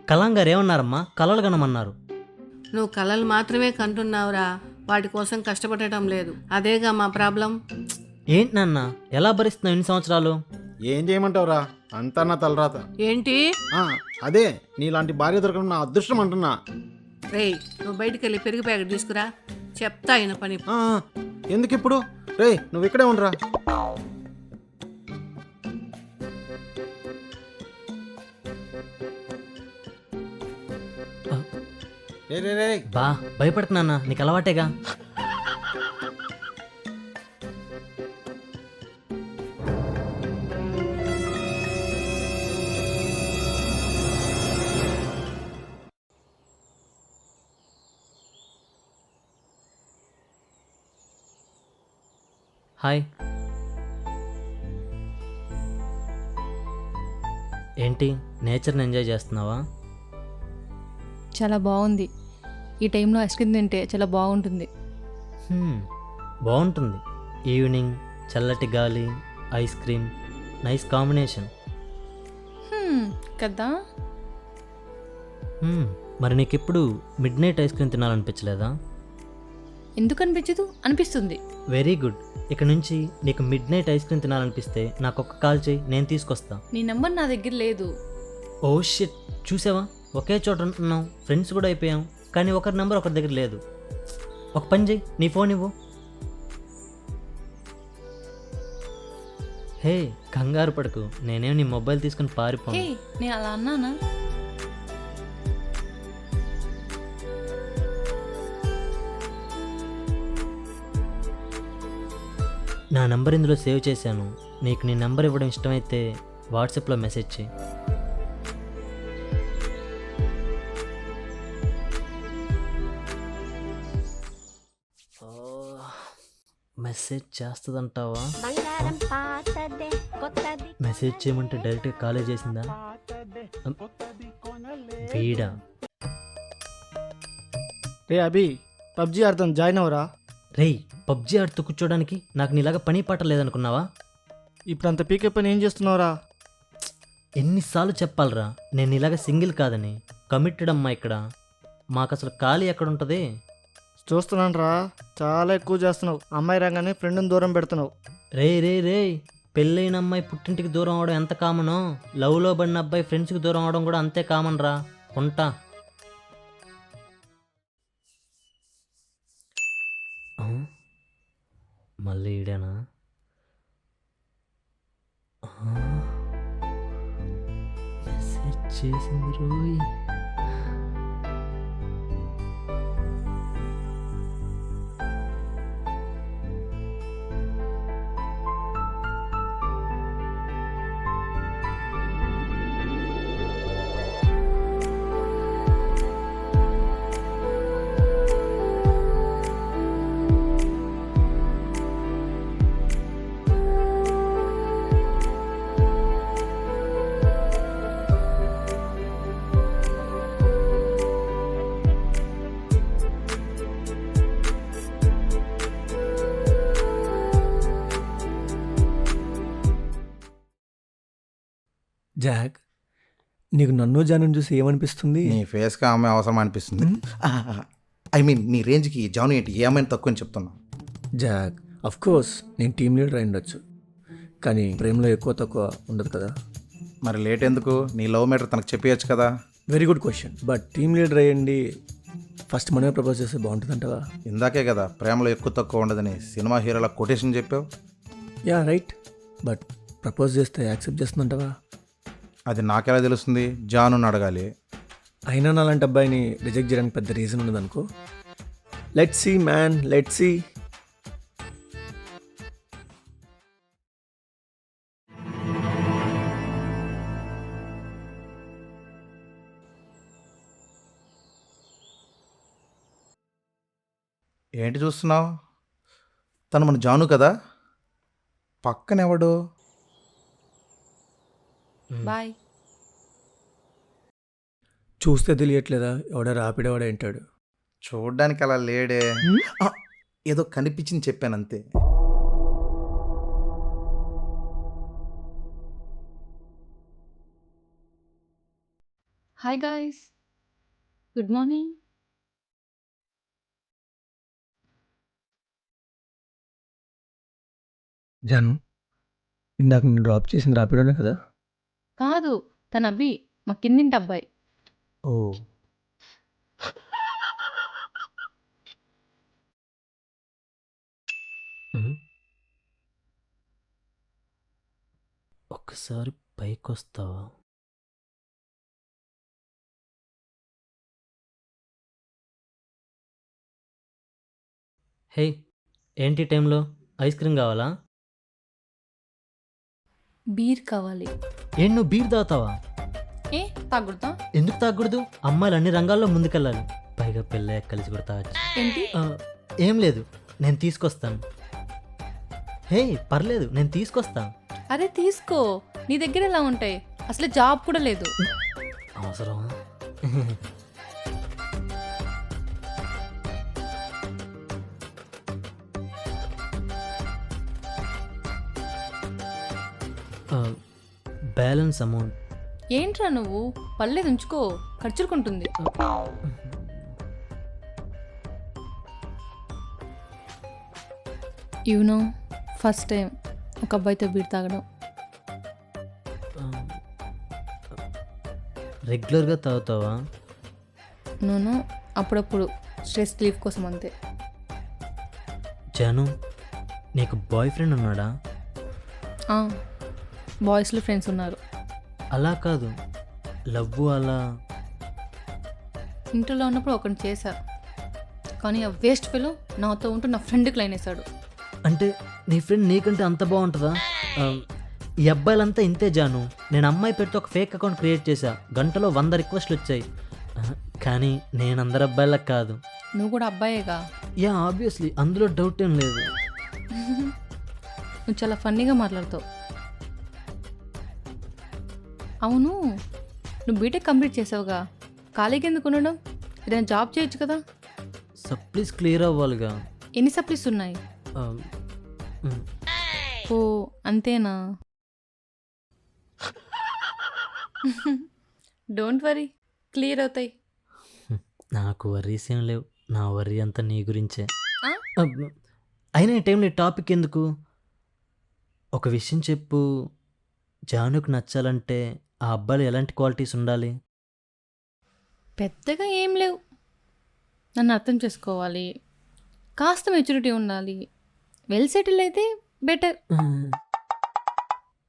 కలంగారు ఏమన్నారమ్మా? కలలు కనమన్నారు. నువ్వు కలలు మాత్రమే కంటున్నావురా, వాటి కోసం కష్టపడటం లేదు. అదేగా మా ప్రాబ్లం. ఏంటి నాన్న, ఎలా భరిస్తున్నావు ఇన్ని సంవత్సరాలు? ఏం చేయమంటావురా, అంతా నా తలరాత. ఏంటి? అదే నీలాంటి భార్య దొరకడం నా అదృష్టం అంటున్నా. రేయ్, నువ్వు బయటికి వెళ్ళి పెరుగు ప్యాకెట్ తీసుకురా, చెప్తా అయిన పని. ఎందుకు ఇప్పుడు? రేయ్ నువ్వు ఇక్కడే ఉండరా. రే బా భయపడుతున్నా, నీకు అలవాటేగా. హాయ్. ఏంటి, నేచర్ని ఎంజాయ్ చేస్తున్నావా? చాలా బాగుంది. ఈ టైంలో ఐస్ క్రీమ్ తింటే చాలా బాగుంటుంది. బాగుంటుంది. ఈవినింగ్, చల్లటి గాలి, ఐస్ క్రీమ్, నైస్ కాంబినేషన్ కదా. మరి నీకెప్పుడు మిడ్ నైట్ ఐస్ క్రీమ్ తినాలనిపించలేదా? ఎందుకు అనిపించదు? అనిపిస్తుంది. Very good. ఇక నుంచి నీకు మిడ్ నైట్ ఐస్ క్రీమ్ తినాలనిపిస్తే నాకు ఒక కాల్ చేయి, నేను తీసుకొస్తా. నీ నంబర్ నా దగ్గర లేదు. ఓ షిట్, చూసావా, ఒకే చోట ఉంటున్నాం, ఫ్రెండ్స్ కూడా అయిపోయాం, కానీ ఒకరి నెంబర్ ఒకరి దగ్గర లేదు. ఒక పని చేయి, నీ ఫోన్ ఇవ్వు. హే, కంగారు పడకు, నేనేం నీ మొబైల్ తీసుకుని పారిపోను. హే, నేను అలా అన్నానా? నా నంబర్ ఇందులో సేవ్ చేశాను. నీకు నీ నంబర్ ఇవ్వడం ఇష్టమైతే వాట్సాప్లో మెసేజ్ చేయి. మెసేజ్ చేస్తుందంటావా? మెసేజ్ చేయమంటే డైరెక్ట్గా కాలేజ్ చేసిందా? వీడా? రే అభి, పబ్జీ ఆడతాం, జాయిన్ అవరా? రేయ్, పబ్జీ ఆడుతూ కూర్చోడానికి నాకు నీలాగా పని పాట లేదనుకున్నావా? ఇప్పుడు అంత పీకే పని ఏం చేస్తున్నావురా? ఎన్నిసార్లు చెప్పాలరా, నేను ఇలాగ సింగిల్ కాదని. కమిటెడ్ అమ్మా ఇక్కడ. మాకు అసలు ఖాళీ ఎక్కడ ఉంటుంది? చూస్తున్నాను రా, చాలా ఎక్కువ చేస్తున్నావు. అమ్మాయి రాగానే ఫ్రెండ్ని దూరం పెడుతున్నావు. రే రే రే, పెళ్ళైన అమ్మాయి పుట్టింటికి దూరం అవడం ఎంత కామనో, లవ్లో పడిన అబ్బాయి ఫ్రెండ్స్కి దూరం అవడం కూడా అంతే కామన్ రా. ఉంటా. మళ్ళీ ఈడేనా? మెసేజ్ చేసింది రోయ్. జాక్, నీకు నన్ను జాను చూసి ఏమనిపిస్తుంది? నీ ఫేస్గా ఆమె అవసరం అనిపిస్తుంది. ఐ మీన్ నీ రేంజ్కి జాను ఏంటి ఏమైనా తక్కువ అని చెప్తున్నా. జాక్, అఫ్ కోర్స్ నేను టీమ్ లీడర్ అయి ఉండొచ్చు, కానీ ప్రేమలో ఎక్కువ తక్కువ ఉండదు కదా. మరి లేట్ ఎందుకు? నీ లవ్ మ్యాటర్ తనకు చెప్పేయచ్చు కదా. Very good question. But team leader అయ్యండి ఫస్ట్ మనమే ప్రపోజ్ చేస్తే బాగుంటుంది అంటవా? ఇందాకే కదా ప్రేమలో ఎక్కువ తక్కువ ఉండదని సినిమా హీరోల కొటేషన్ చెప్పావు. యా రైట్, బట్ ప్రపోజ్ చేస్తే యాక్సెప్ట్ చేస్తుందంటవా? అది నాకెలా తెలుస్తుంది? జానుని అడగాలి. అయినా అలాంటి అబ్బాయిని రిజెక్ట్ చేయడానికి పెద్ద రీజన్ ఉండదు అనుకో. Let's see man, let's see. ఏంటి చూస్తున్నావు? తను మన జాను కదా. పక్కనెవడు? బాయ్. చూస్తే తెలియట్లేదా ఎవడ రాపిడవాడే అంటాడు. చూడ్డానికి అలా లేడే. ఆ, ఏదో కనిపించింది చెప్పాను అంతే. Hi guys, good morning. Jaanu, ఇందాక నేను డ్రాప్ చేసింది రాపిడోనే కదా? కాదు, తన అబ్బి, మా కిందింటి అబ్బాయి. ఓ, ఒక్కసారి పైకి వస్తావా? హే, ఏంటి టైంలో ఐస్ క్రీమ్ కావాలా? బీర్ కావాలి. ఏంటి నువ్వు బీర్ తాగుతావా? ఏ తాగుడతా? ఎందుకు తాగకూడదు? అమ్మాయిలు అన్ని రంగాల్లో ముందుకెళ్ళాలి, పైగా పెళ్ళే కలిసి కూడా తాగచ్చు. ఏంటి? ఏం లేదు, నేను తీసుకొస్తాను. హే పర్లేదు, నేను తీసుకొస్తా. అరే తీసుకో, నీ దగ్గర ఎలా ఉంటాయి? అసలు జాబ్ కూడా లేదు. అవసరమా? Balance amount. ఏంట్రా నువ్వు? పర్లేదు ఉంచుకో. ఖర్చుకుంటుంది. యూనో ఫస్ట్ టైం ఒక అబ్బాయితో బీర్ తాగడం. రెగ్యులర్గా తాగుతావా? నేను అప్పుడప్పుడు స్ట్రెస్ రిలీఫ్ కోసం అంతే. జాను, నీకు బాయ్ ఫ్రెండ్ ఉన్నాడా? బాయ్స్లో ఫ్రెండ్స్ ఉన్నారు. అలా కాదు, లవ్ అలా. ఇంటర్లో ఉన్నప్పుడు ఒకరిని చేశా, కానీ ఆ వేస్ట్ ఫెలో నాతో ఉంటూ నా ఫ్రెండ్కి లైన్ వేశాడు. అంటే నీ ఫ్రెండ్ నీకంటే అంత బాగుంటుందా? ఈ అబ్బాయిలంతా ఇంతే జాను. నేను అమ్మాయి పేరుతో ఒక ఫేక్ అకౌంట్ క్రియేట్ చేశా, గంటలో 100 రిక్వెస్ట్లు వచ్చాయి. కానీ నేను అందరు అబ్బాయిలకు కాదు. నువ్వు కూడా అబ్బాయేగా. యా, ఆబ్వియస్లీ, అందులో డౌట్ ఏం లేదు. నువ్వు చాలా ఫన్నీగా మాట్లాడుతావు. అవును, నువ్వు బీటెక్ కంప్లీట్ చేసావుగా, ఖాళీగా ఎందుకు ఉండడం? ఏదైనా జాబ్ చేయొచ్చు కదా. సప్లీస్ క్లియర్ అవ్వాలిగా. ఎన్ని సప్లీస్ ఉన్నాయి? ఓ అంతేనా? డోంట్ వరీ, క్లియర్ అవుతాయి. నాకు వర్రీస్ ఏం లేవు, నా వర్రీ అంతా నీ గురించే. ఆ? అయినా ఈ టైంలో టాపిక్ ఎందుకు? ఒక విషయం చెప్పు, జానుకు నచ్చాలంటే ఆ అబ్బాయిలు ఎలాంటి క్వాలిటీస్ ఉండాలి? పెద్దగా ఏం లేవు. నన్ను అర్థం చేసుకోవాలి, కాస్త మెచ్యూరిటీ ఉండాలి, వెల్ సెటిల్ అయితే బెటర్.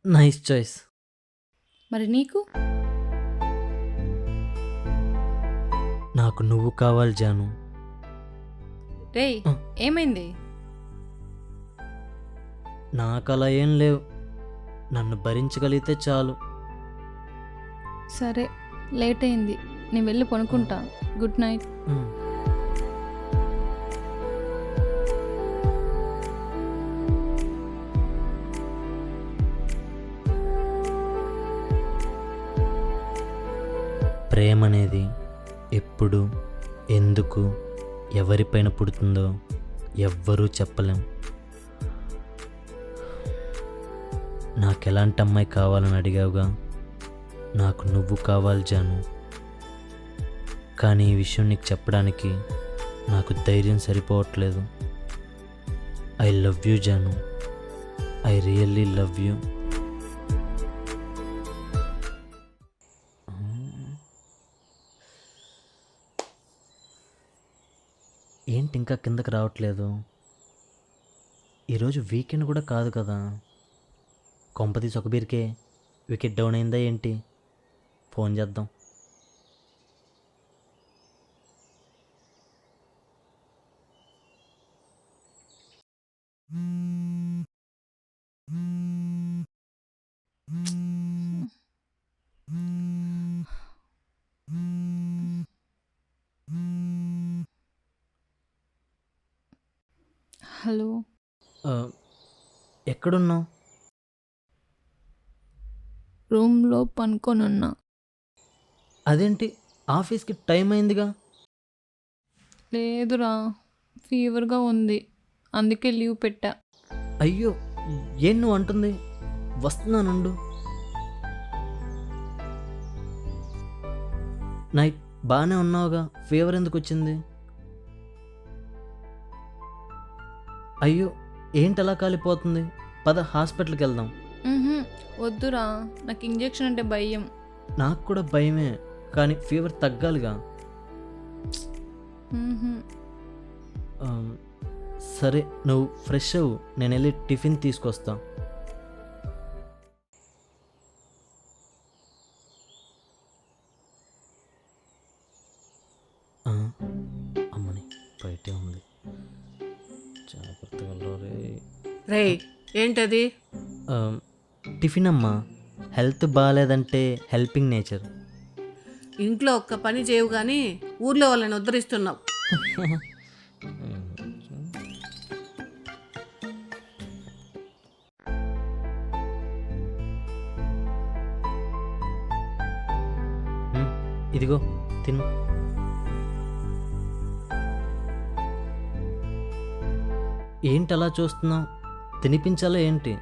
Nice choice. మరి నీకు? నాకు నువ్వు కావాలి జాను. రేయ్, ఏమైంది? నాకు అలా ఏం లేవు, నన్ను భరించగలిగితే చాలు. సరే, లేట్ అయింది, నేను వెళ్ళి పనుకుంటా. Good night. ప్రేమ అనేది ఎప్పుడు, ఎందుకు, ఎవరిపైన పుడుతుందో ఎవ్వరూ చెప్పలేం. నాకు ఎలాంటి అమ్మాయి కావాలని అడిగావుగా, నాకు నువ్వు కావాలి జాను. కానీ ఈ విషయం నీకు చెప్పడానికి నాకు ధైర్యం సరిపోవట్లేదు. I love you Jaanu, I really love you. ఏంటి ఇంకా కిందకి రావట్లేదు? ఈరోజు వీకెండ్ కూడా కాదు కదా. కొంపతీసి ఒక బీర్కే వికెట్ డౌన్ అయిందా ఏంటి? ఫోన్ చేద్దాం. హలో, ఎక్కడున్నావు? రూమ్లో పనుకొని ఉన్నా. అదేంటి, ఆఫీస్కి టైం అయిందిగా. లేదురా, ఫీవర్గా ఉంది, అందుకే లీవ్ పెట్టా. అయ్యో, ఏం నువ్వు అంటుంది? వస్తున్నానుండు. నైట్ బాగానే ఉన్నావుగా, ఫీవర్ ఎందుకు వచ్చింది? అయ్యో, ఏంటి అలా కాలిపోతుంది? పద హాస్పిటల్కి వెళ్దాం. వద్దురా, నాకు ఇంజెక్షన్ అంటే భయం. నాకు కూడా భయమే, కానీ ఫీవర్ తగ్గాలిగా. సరే, నువ్వు ఫ్రెష్ అవ్వు, నేను వెళ్ళి టిఫిన్ తీసుకొస్తా. అమ్మని బయటే ఉంది, జాగ్రత్తగా రే. రేయ్, ఏంటది? టిఫిన్ అమ్మా, హెల్త్ బాగాలేదంటే హెల్పింగ్ నేచర్. ఇంట్లో ఒక్క పని చేయవు కానీ ఊర్లో వాళ్ళని ఉద్ధరిస్తున్నావు. ఇదిగో తిను. ఏంటి అలా చూస్తున్నావు? తినిపించాలా ఏంటి?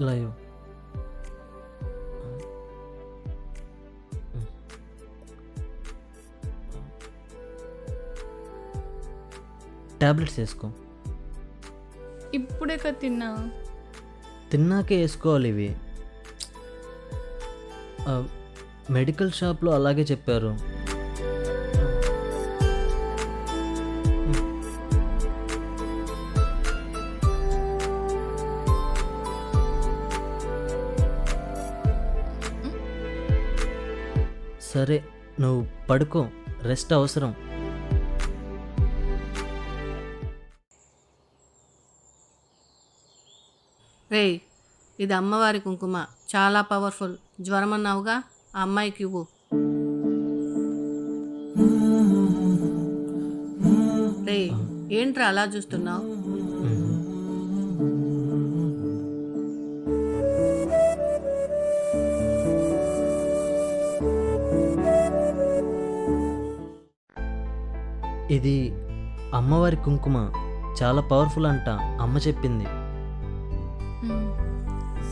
ఇలా ఇవ్వు. టాబ్లెట్స్ వేసుకో. ఇప్పుడే కదా తిన్నా. తిన్నాకే వేసుకోవాలి ఇవి. మెడికల్ షాప్లో అలాగే చెప్పారు. సరే నువ్వు పడుకో, రెస్ట్ అవసరం. రేయ్, ఇది అమ్మవారి కుంకుమ, చాలా పవర్ఫుల్. జ్వరం అన్నావుగా, ఆ అమ్మాయికి ఇవ్వు. రేయ్, ఏంట్రా అలా చూస్తున్నావు? ఇది అమ్మవారి కుంకుమ, చాలా పవర్ఫుల్ అంట, అమ్మ చెప్పింది.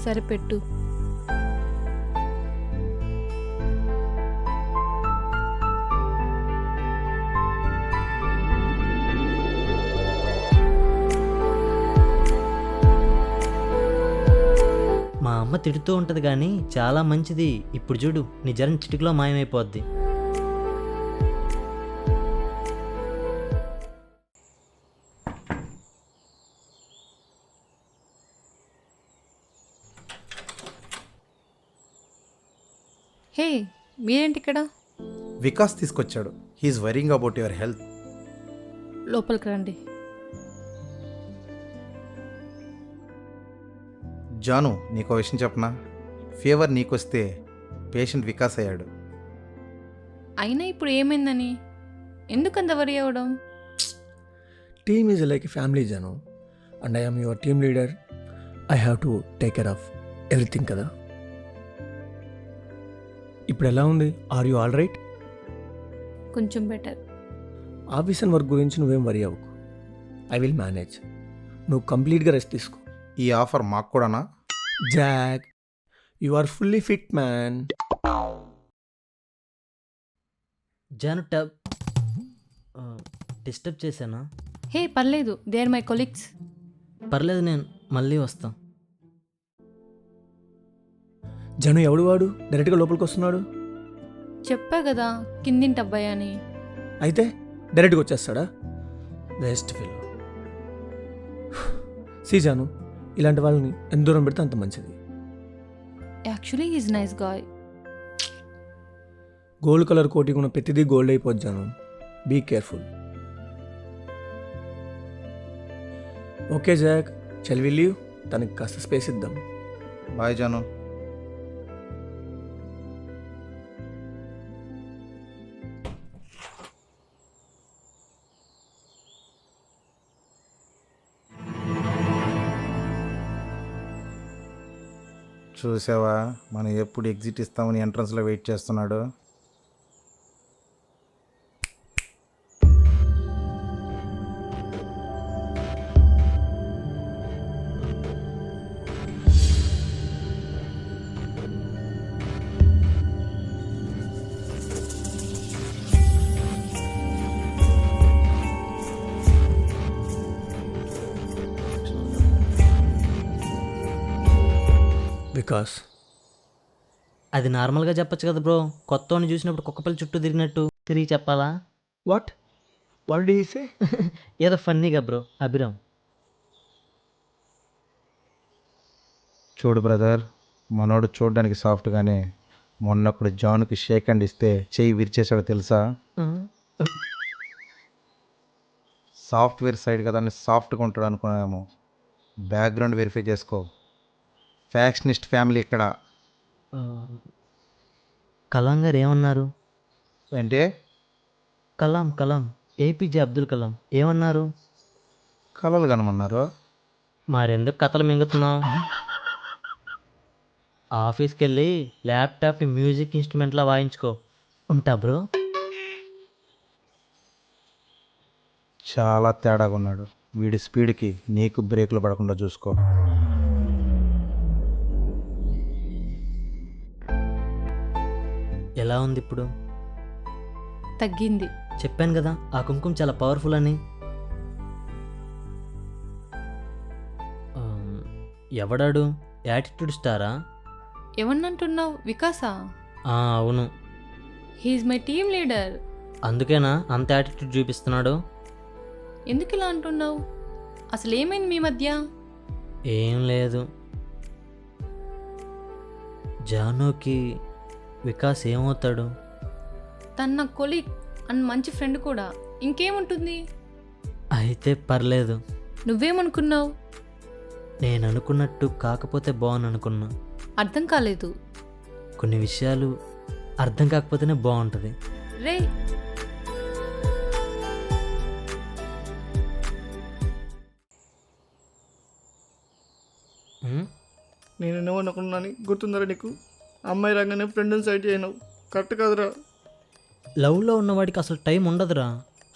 సరే పెట్టు. మా అమ్మ తిడుతూ ఉంటుంది కానీ చాలా మంచిది. ఇప్పుడు చూడు, నీ జ్వరం చిటికలో మాయమైపోద్ది. హే, మీరేంటి ఇక్కడ? వికాస్ తీసుకొచ్చాడు. He's worrying about your health. లోపలికి రండి. జాను, నీకో విషయం చెప్పనా? ఫీవర్ నీకొస్తే పేషెంట్ వికాస్ అయ్యాడు. అయినా ఇప్పుడు ఏమైందని ఎందుకంత వరి అవ్వడం? Team is like a family Jaanu, and I am your team leader. I have to take care of everything కదా. ఇప్పుడు ఎలా ఉంది? Are you all right? కొంచెం బెటర్. ఆఫీస్ అండ్ వర్క్ గురించి నువ్వేం వరి అవ్వకు. I will manage. నువ్వు కంప్లీట్గా రెస్ట్ తీసుకో. ఈ ఆఫర్ మాకు కూడానా? Jack, you are fully fit man. Jaanu disturb చేశానా? హే, పర్లేదు, దే ఆర్ మై కొలీగ్స్. పర్లేదు, నేను మళ్ళీ వస్తా. జను ఎవడు వాడు డైరెక్ట్గా లోపలికి వస్తున్నాడు? చెప్పా కదా, కిందింటి అబ్బాయి అని. అయితే డైరెక్ట్గా వచ్చేస్తాడా? Waste fill. సీజాను, ఇలాంటి వాళ్ళని ఎంత దూరం పెడితే అంత మంచిది. Actually is nice guy. Gold colour coating ఉన్న ప్రతిదీ గోల్డ్ అయిపోద్దాను. Be careful. Okay Jack, shall we leave? తనకి కాస్త స్పేస్ ఇద్దాం. బాయ్ జాను. చూసావా, మనం ఎప్పుడు ఎగ్జిట్ ఇస్తామని ఎంట్రన్స్లో వెయిట్ చేస్తున్నాడు. వికాస్, అది నార్మల్గా చెప్పచ్చు కదా బ్రో. కొత్త వాడిని చూసినప్పుడు కుక్కపల్లి చుట్టూ తిరిగినట్టు తిరిగి చెప్పాలా? వాట్ వాట్ డి సే? ఏదో ఫన్నీగా బ్రో. అభిరామ్, చూడు బ్రదర్, మనోడు చూడడానికి సాఫ్ట్గానే మొన్నప్పుడు జాన్కి షేక్ హ్యాండ్ ఇస్తే చెయ్యి విరిచేసాడు తెలుసా? సాఫ్ట్వేర్ సైడ్ కదా అని సాఫ్ట్గా ఉంటాడు అనుకున్నాము. బ్యాక్గ్రౌండ్ వెరిఫై చేసుకో. ఫ్యాక్షనిస్ట్ ఫ్యామిలీ ఇక్కడ. కలాం గారు ఏమన్నారు? అంటే కలాం ఏపీజే అబ్దుల్ కలాం ఏమన్నారు? కలలు కనమన్నారు. మరెందుకు కథలు మింగుతున్నావు? ఆఫీస్కి వెళ్ళి ల్యాప్టాప్ని మ్యూజిక్ ఇన్స్ట్రుమెంట్లా వాయించుకో. ఉంటా బ్రో. చాలా తేడాగా ఉన్నాడు. వీడి స్పీడ్కి నీకు బ్రేకులు పడకుండా చూసుకో. ఎలా ఉంది ఇప్పుడు? తగ్గింది. చెప్పాను కదా ఆ కుంకుమ చాలా పవర్ఫుల్ అని. ఎవడాడు? యాటిట్యూడ్ స్టారా? ఏమన్నంటున్నావు? వికాసా? అవును. He's my team leader. అందుకేనా అంత యాటిట్యూడ్ చూపిస్తున్నాడు? ఎందుకు ఇలా అంటున్నావు? అసలు ఏమైంది మీ మధ్య? ఏం లేదు. జానుకి వికాస్ ఏమవుతాడు? తన కొలీగ్ అండ్ మంచి ఫ్రెండ్ కూడా. ఇంకేముంటుంది? అయితే పర్లేదు. నువ్వేమనుకున్నావు? నేను అనుకున్నట్టు కాకపోతే బాగుంది అనుకున్నా. అర్థం కాలేదు. కొన్ని విషయాలు అర్థం కాకపోతేనే బాగుంటుంది. రే, నేను అనుకున్నాను గుర్తుందరా నీకు? అమ్మాయి రాగానే ఫ్రెండ్ని సైడ్ చేయను, కరెక్ట్ కాదురా. లవ్లో ఉన్నవాడికి అసలు టైం ఉండదురా.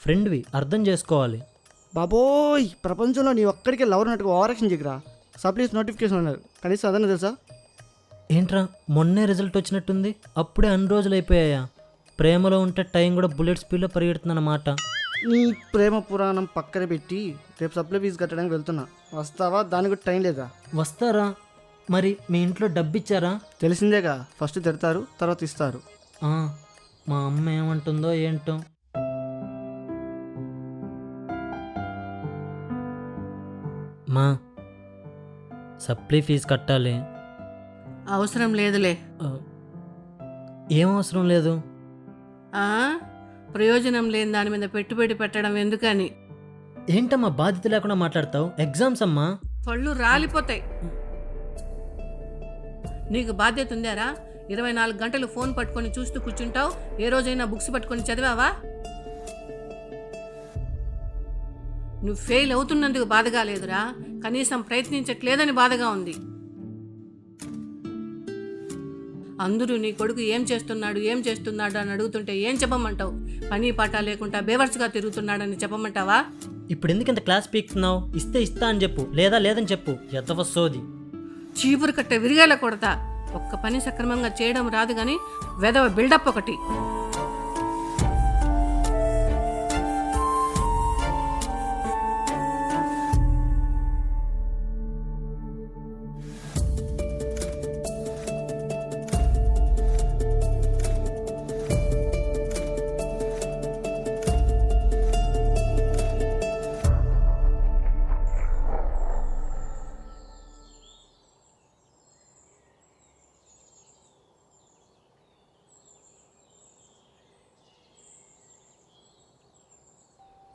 ఫ్రెండ్వి, అర్థం చేసుకోవాలి. బాబోయ్, ప్రపంచంలో నీ ఒక్కడికే లవర్ ఉన్నట్టుగా ఓవరాక్షన్ చేయకురా. సప్లీస్ నోటిఫికేషన్ ఉన్నారు, కనీసం అదన్నా తెలుసా? ఏంట్రా మొన్నే రిజల్ట్ వచ్చినట్టుంది, అప్పుడే అన్ని రోజులు అయిపోయాయా? ప్రేమలో ఉంటే టైం కూడా బుల్లెట్ స్పీడ్లో పరిగెడుతుందన్నమాట. నీ ప్రేమ పురాణం పక్కన పెట్టి రేపు సప్లై ఫీజు కట్టడానికి వెళ్తున్నా, వస్తావా? దానికి కూడా టైం లేదా? వస్తారా? మరి మీ ఇంట్లో డబ్బిచ్చారా? తెలిసిందేగా, ఫస్ట్ తిడతారు, తర్వాత ఇస్తారు. మా అమ్మ ఏమంటుందో ఏంటో. మా సప్లీ ఫీజు కట్టాలి. అవసరం లేదులే. ఏం అవసరం లేదు. ప్రయోజనం లేని దాని మీద పెట్టుబడి పెట్టడం ఎందుకని. ఏంటమ్మా బాధ్యత లేకుండా మాట్లాడతావు? ఎగ్జామ్స్ అమ్మా. పళ్ళు రాలిపోతాయి. నీకు బాధ్యత ఉందారా? 24 గంటలు ఫోన్ పట్టుకొని చూస్తూ కూర్చుంటావు. ఏ రోజైనా బుక్స్ పట్టుకొని చదివావా? నువ్వు ఫెయిల్ అవుతున్నందుకు బాధగా లేదురా, కనీసం ప్రయత్నించట్లేదని బాధగా ఉంది. అందరూ నీ కొడుకు ఏం చేస్తున్నాడు అని అడుగుతుంటే ఏం చెప్పమంటావు? పని పాట లేకుండా బేవర్స్గా తిరుగుతున్నాడని చెప్పమంటావా? ఇప్పుడు ఎందుకు ఇంత క్లాస్ పీక్తున్నావు? ఇస్తే ఇస్తా అని చెప్పు, లేదా లేదని చెప్పు. ఎద్దవ సోది. చీపురు కట్ట విరిగేలా కొడతా. ఒక్క పని సక్రమంగా చేయడం రాదు కానీ వెదవ బిల్డప్ ఒకటి.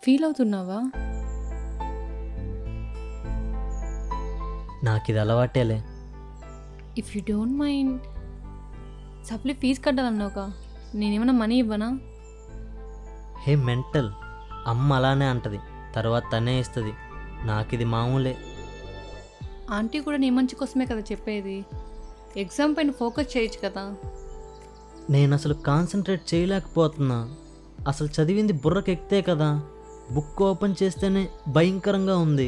ఫీల్ అవుతున్నావా? నాకు ఇది అలవాటేలే. If you don't mind, supply fees కట్టాలన్నావుగా, నేనేమైనా మనీ ఇవ్వనా? హే మెంటల్, అమ్మ అలానే అంటది, తర్వాత తనే ఇస్తుంది. నాకు ఇది మామూలే. ఆంటీ కూడా నీ మంచి కోసమే కదా చెప్పేది. ఎగ్జామ్ పైన ఫోకస్ చేయొచ్చు కదా. నేను అసలు కాన్సన్ట్రేట్ చేయలేకపోతున్నా. అసలు చదివింది బుర్రకు ఎక్కితే కదా. బుక్ ఓపెన్ చేస్తేనే భయంకరంగా ఉంది.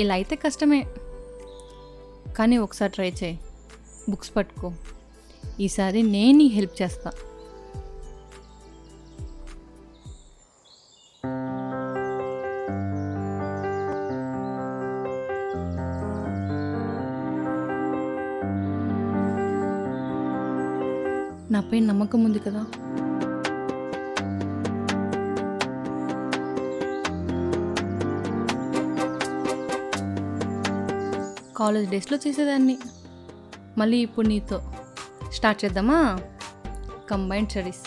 ఇలా అయితే కష్టమే, కానీ ఒకసారి ట్రై చేయి. బుక్స్ పట్టుకో, ఈసారి నేను నీ హెల్ప్ చేస్తా. నాపై నమ్మకం ఉంది కదా. కాలేజ్ డేస్లో చేసేదాన్ని, మళ్ళీ ఇప్పుడు నీతో స్టార్ట్ చేద్దామా? Combined studies.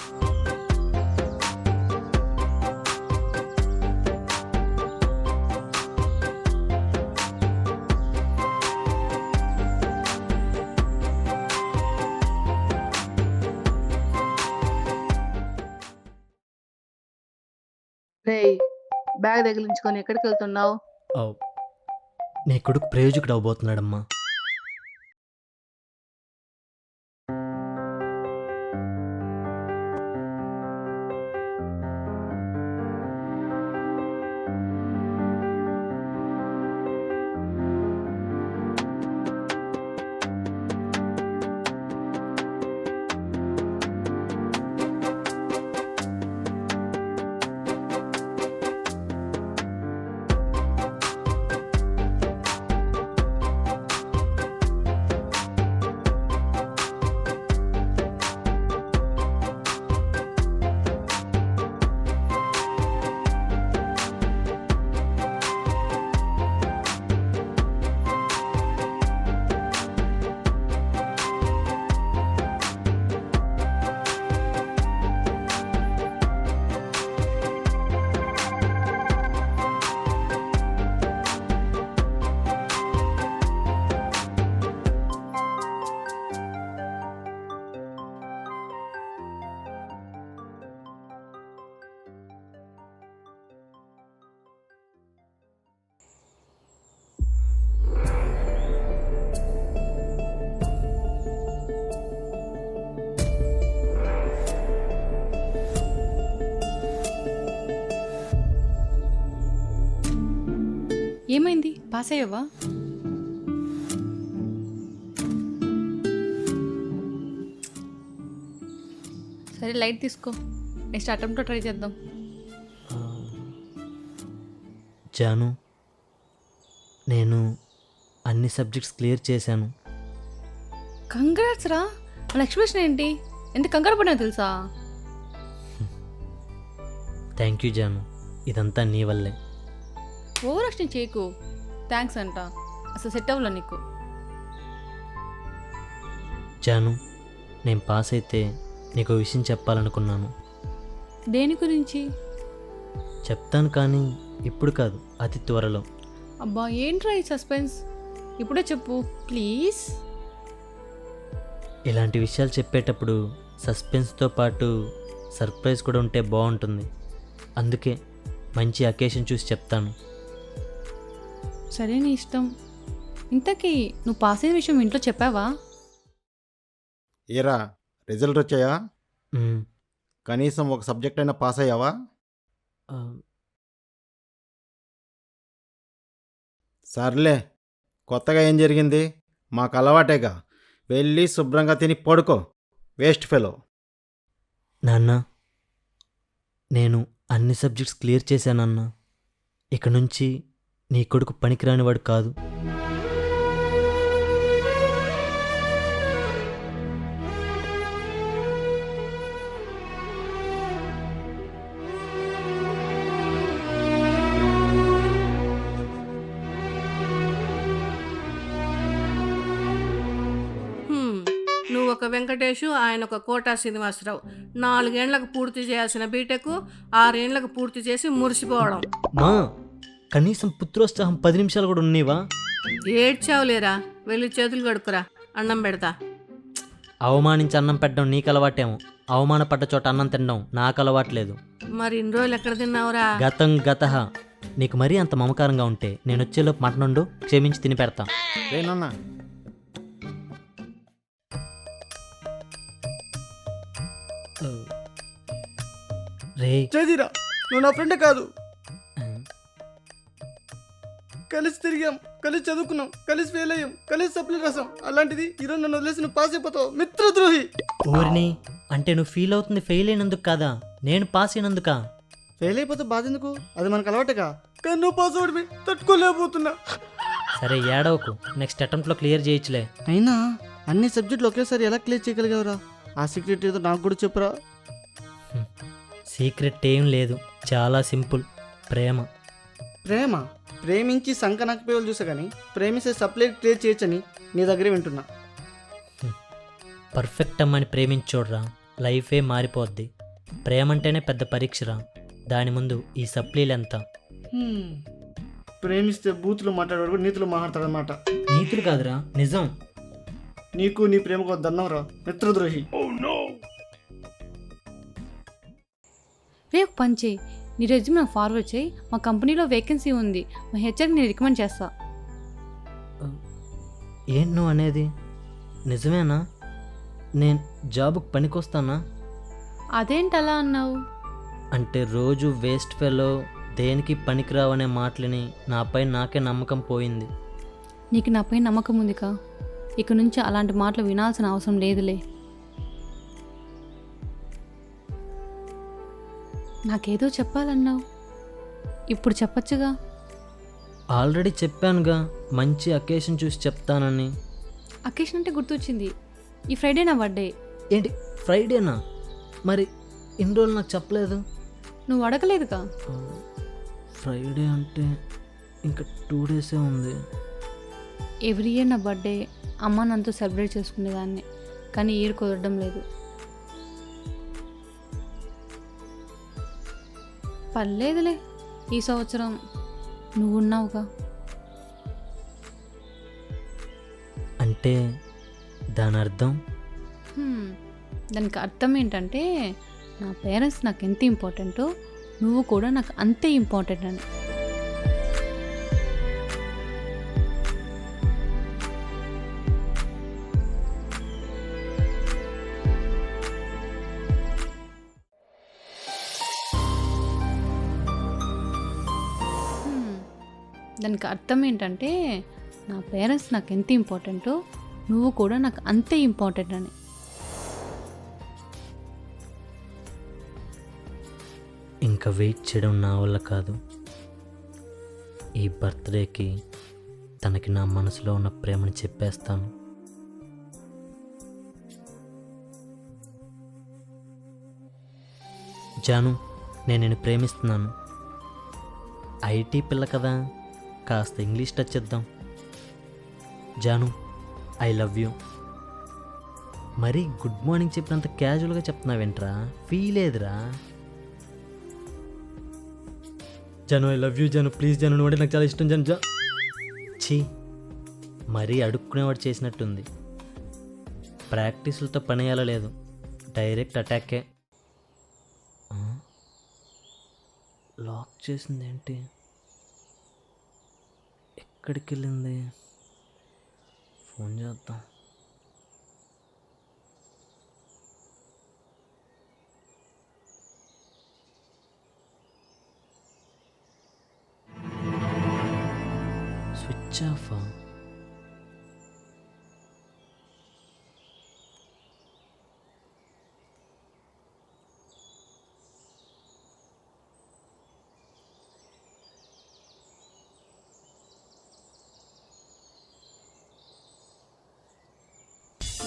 బ్యాగ్ తగిలించుకొని ఎక్కడికి వెళ్తున్నావు? నీ కొడుకు ప్రయోజకుడు అవబోతున్నాడమ్మా. ఏమైంది? పాస్ అయ్యావా? సరే లైట్ తీసుకో, నెక్స్ట్ అటెంప్ట్లో ట్రై చేద్దాం. జాను, నేను అన్ని సబ్జెక్ట్స్ క్లియర్ చేశాను. కంగ్రాట్స్ రా. మన ఎక్స్ప్రెషన్ ఏంటి? ఎంత కంగారు పడినా తెలుసా? థ్యాంక్ యూ జాను, ఇదంతా నీ వల్లే. ఓవర్ యాక్షన్ చేయకు. థ్యాంక్స్ అంట, అసలు సెట్ అవ్వలే నీకు. జాను, నేను పాస్ అయితే నీకు ఓ విషయం చెప్పాలనుకున్నాను. దేని గురించి? చెప్తాను కానీ ఇప్పుడు కాదు, అతి త్వరలో. అబ్బా ఏంట్రా ఈ సస్పెన్స్? ఇప్పుడే చెప్పు ప్లీజ్. ఇలాంటి విషయాలు చెప్పేటప్పుడు సస్పెన్స్తో పాటు సర్ప్రైజ్ కూడా ఉంటే బాగుంటుంది. అందుకే మంచి అకేషన్ చూసి చెప్తాను. సరే నీ ఇష్టం. ఇంతకీ నువ్వు పాస్ అయిన విషయం ఇంట్లో చెప్పావా? ఏరా, రిజల్ట్ వచ్చాయా? మ్, కనీసం ఒక సబ్జెక్ట్ అయినా పాస్ అయ్యావా? ఆ, సర్లే, కొత్తగా ఏం జరిగింది? మాకు అలవాటేగా. వెళ్ళి శుభ్రంగా తిని పడుకో, వేస్ట్ ఫెలో. నాన్న, నేను అన్ని సబ్జెక్ట్స్ క్లియర్ చేశానన్నా. ఇక నుంచి నీ కొడుకు పనికిరానివాడు కాదు. నువ్వు ఒక వెంకటేషు, ఆయన ఒక కోటా శ్రీనివాసరావు. 4 ఏళ్లకు పూర్తి చేయాల్సిన బీటెక్ 6 ఏళ్లకు పూర్తి చేసి మురిసిపోవడం. మా కనీసం పుత్రోత్సాహం 10 నిమిషాలు కూడా ఉన్నీవా? ఏడ్చావులేరా, వెళ్ళి చేతులు కడుక్కురా, అన్నం పెడతా. అవమానించి అన్నం పెట్టడం నీకు అలవాటేమో, అవమానపడ్డ చోట అన్నం తినడం నాకు అలవాట్లేదు. మరి ఇన్ని రోజులు ఎక్కడ తిన్నావురా? గతం గతః. నీకు మరీ అంత మమకారంగా ఉంటే నేను వచ్చేలోపు మటనుండు, క్షమించి తిని పెడతా. రేనన్నా, రే, చేదిరా, నువ్వు నా ఫ్రెండే కాదు. కలిసి తిరిగాం, కలిసి చదువుకున్నాం, కలిసి ఫెయిల్ అయ్యాం, కలిసి సప్లీ రాసాం. అలాంటిది ఈరోజు నన్ను వదిలేసి నువ్వు పాస్ అయిపోతావు. మిత్రద్రోహి. ఊరిని అంటే నువ్వు ఫీల్ అవుతుంది ఫెయిల్ అయినందుకు కాదా, నేను పాస్ అయినందుకా? ఫెయిల్ అయిపోతే బాధ ఎందుకు? అది మనకు అలవాటుగా. కానీ నువ్వు పాస్ అవడమే తట్టుకోలేకపోతున్నా. సరే ఏడవకు, నెక్స్ట్ అటెంప్ట్లో క్లియర్ చేయొచ్చులే. అయినా అన్ని సబ్జెక్టులు ఒకేసారి ఎలా క్లియర్ చేయగలిగావురా? ఆ సీక్రెట్ ఏదో నాకు కూడా చెప్పురా. సీక్రెట్ ఏం లేదు, చాలా సింపుల్. ప్రేమ. ప్రేమ? ప్రేమించి సంక నక్కిపోయేవాళ్ళు చూసా కానీ ప్రేమిస్తే సప్లై క్లియర్ చేయొచ్చని నీ దగ్గరే వింటున్నా. పర్ఫెక్ట్ అమ్మని ప్రేమించి చూడరా, లైఫే మారిపోద్ది. ప్రేమ అంటేనే పెద్ద పరీక్షరా, దాని ముందు ఈ సప్లీలు ఎంత. ప్రేమిస్తే బూతులు మాట్లాడేవాడు కూడా నీతులు మాట్లాడతాడనమాట. నీతులు కాదురా, నిజం. నీకు నీ ప్రేమకు దండం రా, మిత్రద్రోహి. రేపు పని చేయి, నీ రెజ్యూమ్ నాకు ఫార్వర్డ్ చేయి. మా కంపెనీలో వేకెన్సీ ఉంది, మా హెచ్ఆర్కి నేను రికమెండ్ చేస్తా. ఏంటి నువ్వు అనేది? నిజమేనా? నేను జాబ్కి పనికొస్తానా? అదేంటి అలా అన్నావు? అంటే రోజు వేస్ట్ ఫెలో, దేనికి పనికిరావనే మాటలని నాపై నాకే నమ్మకం పోయింది. నీకు నాపై నమ్మకం ఉందికా? ఇక నుంచి అలాంటి మాటలు వినాల్సిన అవసరం లేదులే. నాకేదో చెప్పాలన్నావు, ఇప్పుడు చెప్పచ్చుగా. ఆల్రెడీ చెప్పానుగా, మంచి అకేషన్ చూసి చెప్తానని. అకేషన్ అంటే గుర్తొచ్చింది, ఈ ఫ్రైడే నా బర్త్డే. ఏంటి ఫ్రైడేనా? మరి ఇన్ని రోజులు నాకు చెప్పలేదు. నువ్వు అడగలేదుగా. ఫ్రైడే అంటే ఇంకా 2 డేసే ఉంది. ఎవ్రీ ఇయర్ నా బర్త్డే అమ్మ నాన్నతో సెలబ్రేట్ చేసుకునేదాన్ని, కానీ ఈ ఇయర్ కుదరడం లేదు. పర్లేదులే, ఈ సంవత్సరం నువ్వున్నావుగా. అంటే దాని అర్థం? దానికి అర్థం ఏంటంటే నా పేరెంట్స్ నాకు ఎంత ఇంపార్టెంటో నువ్వు కూడా నాకు అంతే ఇంపార్టెంట్ అని. దానికి అర్థం ఏంటంటే నా పేరెంట్స్ నాకు ఎంత ఇంపార్టెంటో నువ్వు కూడా నాకు అంతే ఇంపార్టెంట్ అని. ఇంకా వెయిట్ చేయడం నా వల్ల కాదు. ఈ బర్త్డేకి తనకి నా మనసులో ఉన్న ప్రేమని చెప్పేస్తాను. జాను, నేను నిన్ను ప్రేమిస్తున్నాను. ఐటీ పిల్ల కదా, కాస్త ఇంగ్లీష్ టచ్ ఇద్దాం. Jaanu, I love you. మరి గుడ్ మార్నింగ్ చెప్పినంత క్యాజువల్గా చెప్తున్నావేంట్రా? ఫీల్ ఏదిరా? Jaanu, I love you Jaanu, please Jaanu, నువ్వు అంటే నాకు చాలా ఇష్టం జాను. ఛీ, మరీ అడుక్కునేవాడు చేసినట్టుంది. ప్రాక్టీసులతో పని అయ్యేలా లేదు, డైరెక్ట్ అటాకే. లాక్ చేసింది ఏంటి? ఎక్కడికి వెళ్ళింది? ఫోన్ చేద్దాం. స్విచ్ ఆఫా?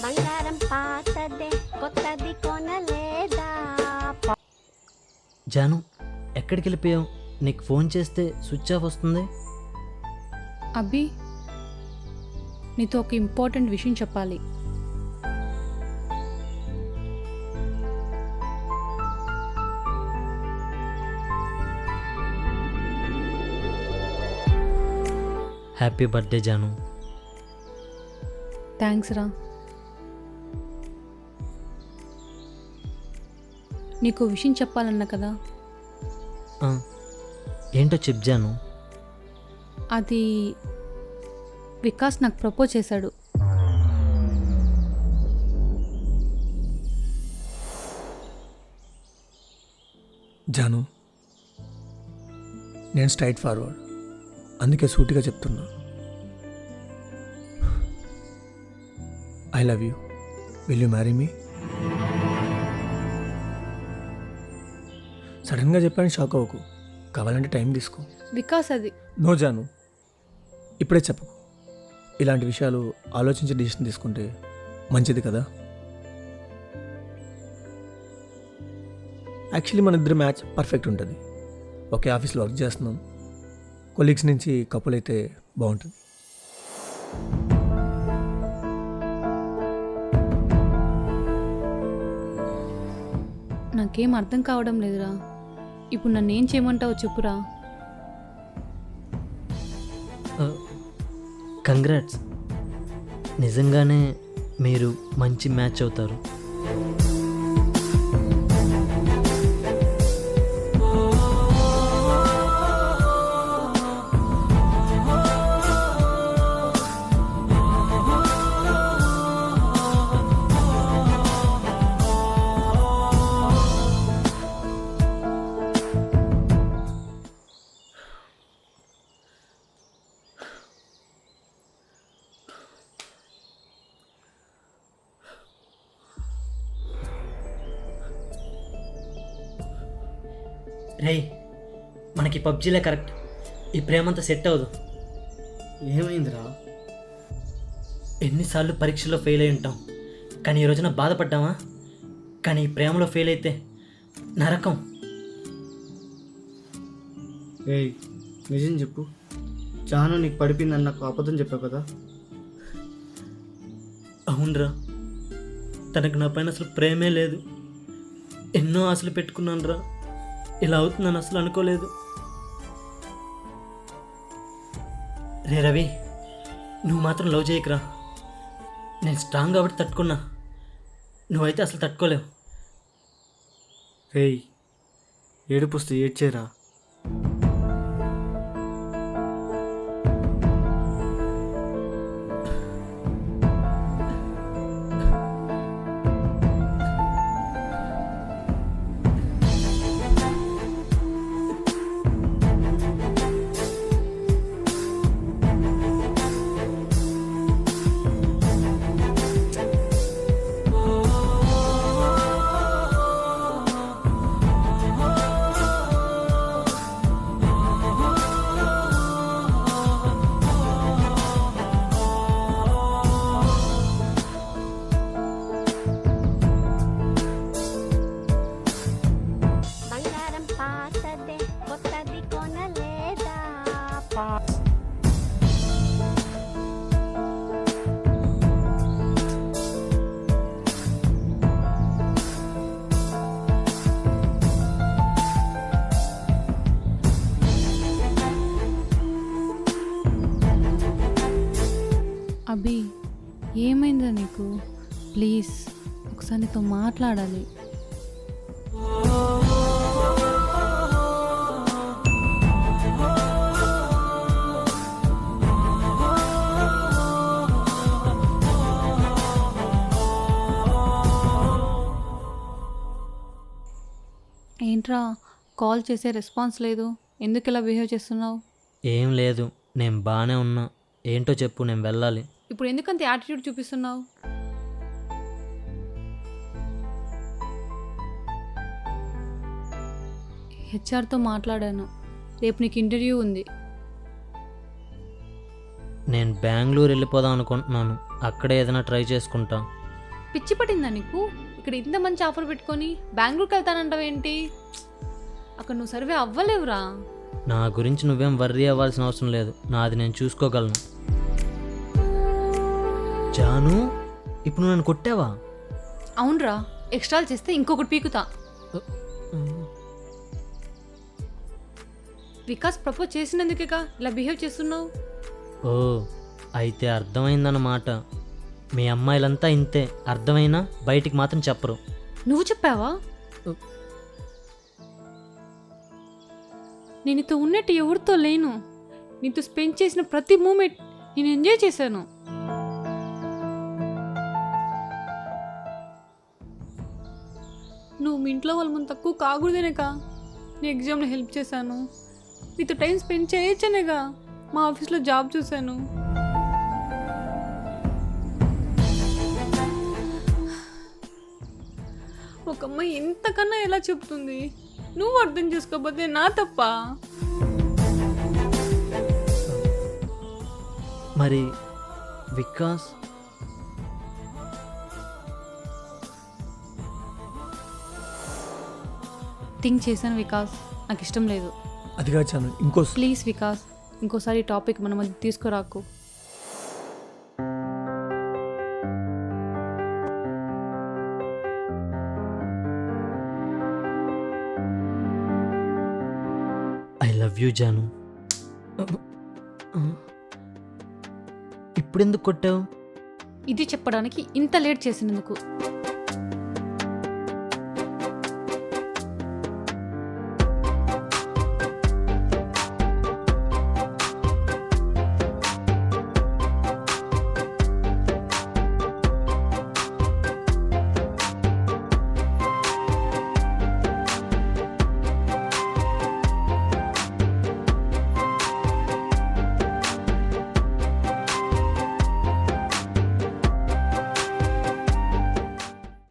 బంగారం పాతదే కొత్తది కొనలేదా? జాను, ఎక్కడికి వెళ్ళిపోయావు? నీకు ఫోన్ చేస్తే స్విచ్ ఆఫ్ వస్తుంది. అబ్బి, నీతో ఒక ఇంపార్టెంట్ విషయం చెప్పాలి. Happy birthday Janu. థ్యాంక్స్ రా. నీకు విషయం చెప్పాలన్నా కదా, ఏంటో చెప్పు జాను. అది వికాస్ నాకు ప్రపోజ్ చేశాడు. జాను, నేను స్ట్రైట్ ఫార్వర్డ్, అందుకే సూటిగా చెప్తున్నా. I love you. Will you marry me? సడన్గా చెప్పాను, షాక్ అవ్వకు. కావాలంటే టైం తీసుకో. వికాస్ అది నో జాను, ఇప్పుడే చెప్పకు. ఇలాంటి విషయాలు ఆలోచించి డిసిషన్ తీసుకుంటే మంచిది కదా. యాక్చువల్లీ మన ఇద్దరు మ్యాచ్ పర్ఫెక్ట్ ఉంటుంది. ఒకే ఆఫీస్లో వర్క్ చేస్తున్నాం. కొలీగ్స్ నుంచి కపుల్ అయితే బాగుంటుంది. నాకేం అర్థం కావడం లేదురా. ఇప్పుడు నన్ను ఏం చేయమంటావు చెప్పురా. కంగ్రాట్స్, నిజంగానే మీరు మంచి మ్యాచ్ అవుతారు. రే, మనకి పబ్జీలే కరెక్ట్. ఈ ప్రేమంతా సెట్ అవ్వదు. ఏమైందిరా? ఎన్నిసార్లు పరీక్షల్లో ఫెయిల్ అయి ఉంటాం, కానీ ఈ రోజున బాధపడ్డామా? కానీ ఈ ప్రేమలో ఫెయిల్ అయితే నరకం. ఏయ్, నిజం చెప్పు. జాను నీకు పడిపోయిందని నాకు అబద్ధం చెప్పావు కదా. అవునరా, తనకు నా పైన అసలు ప్రేమే లేదు. ఎన్నో ఆశలు పెట్టుకున్నాను రా, ఇలా అవుతుందని అసలు అనుకోలేదు. రే రవి, నువ్వు మాత్రం లవ్ చేయకురా. నేను స్ట్రాంగ్ కాబట్టి తట్టుకున్నా, నువ్వైతే అసలు తట్టుకోలేవు. రేయ్, ఏడుపుస్తే ఏడ్చేరా. అభి ఏమైందా నీకు? ప్లీజ్ ఒకసారి నీతో మాట్లాడాలి. ఏంట్రా కాల్ చేసే రెస్పాన్స్ లేదు, ఎందుకు ఇలా బిహేవ్ చేస్తున్నావు? ఏం లేదు, నేను బాగానే ఉన్నా. ఏంటో చెప్పు, నేను వెళ్ళాలి. ఇప్పుడు ఎందుకంత యాటిట్యూడ్ చూపిస్తున్నావు? హెచ్ఆర్తో మాట్లాడాను, రేపు నీకు ఇంటర్వ్యూ ఉంది. నేను బెంగళూరు వెళ్ళిపోదాం అనుకుంటున్నాను. అక్కడే ఏదైనా ట్రై చేసుకుంటా. పిచ్చి పట్టిందా నీకు? ఇక్కడ ఇంత మంచి ఆఫర్ పెట్టుకొని బెంగళూరుకి వెళ్తానంటావేంటి? అక్కడ నువ్వు సర్వే అవ్వలేవురా. నా గురించి నువ్వేం వర్రీ అవ్వాల్సిన అవసరం లేదు, నాది నేను చూసుకోగలను. జాను, ఇప్పుడు నన్ను కొట్టావా? అవునరా, ఎక్స్ట్రాలు చేస్తే ఇంకొకటి పీకుతా. వికాస్ ప్రపోజ్ చేసినందుకేగా ఇలా బిహేవ్ చేస్తున్నావు. ఓ, అయితే అర్థమైందన్నమాట. మీ అమ్మాయిలంతా ఇంతే, అర్థమైనా బయటికి మాత్రం చెప్పరు. నువ్వు చెప్పావా? నేను నీతో ఉన్నట్టు ఎవరితో లేను. నీతో స్పెండ్ చేసిన ప్రతి మూమెంట్ నేను ఎంజాయ్ చేశాను. నువ్వు మీ ఇంట్లో వాళ్ళ ముందు తక్కువ కాకూడదేనేగా నీ ఎగ్జామ్లో హెల్ప్ చేశాను. నీతో టైం స్పెండ్ చేయొచ్చనేగా మా ఆఫీస్లో జాబ్ చూశాను. ఒక అమ్మాయి ఎంతకన్నా ఎలా చెప్తుంది? నువ్వు అర్థం చేసుకోకపోతే నా తప్ప. మరి వికాస్? థింక్ చేశాను వికాస్, నాకు ఇష్టం లేదు. అది కాదు చాను, ఇంకో ప్లీజ్ వికాస్, ఇంకోసారి ఈ టాపిక్ మన మధ్య తీసుకురాకు. ఐ లవ్ యూ జాను. ఇప్పుడెందుకు కొట్టావు? ఇది చెప్పడానికి ఇంత లేట్ చేసినందుకు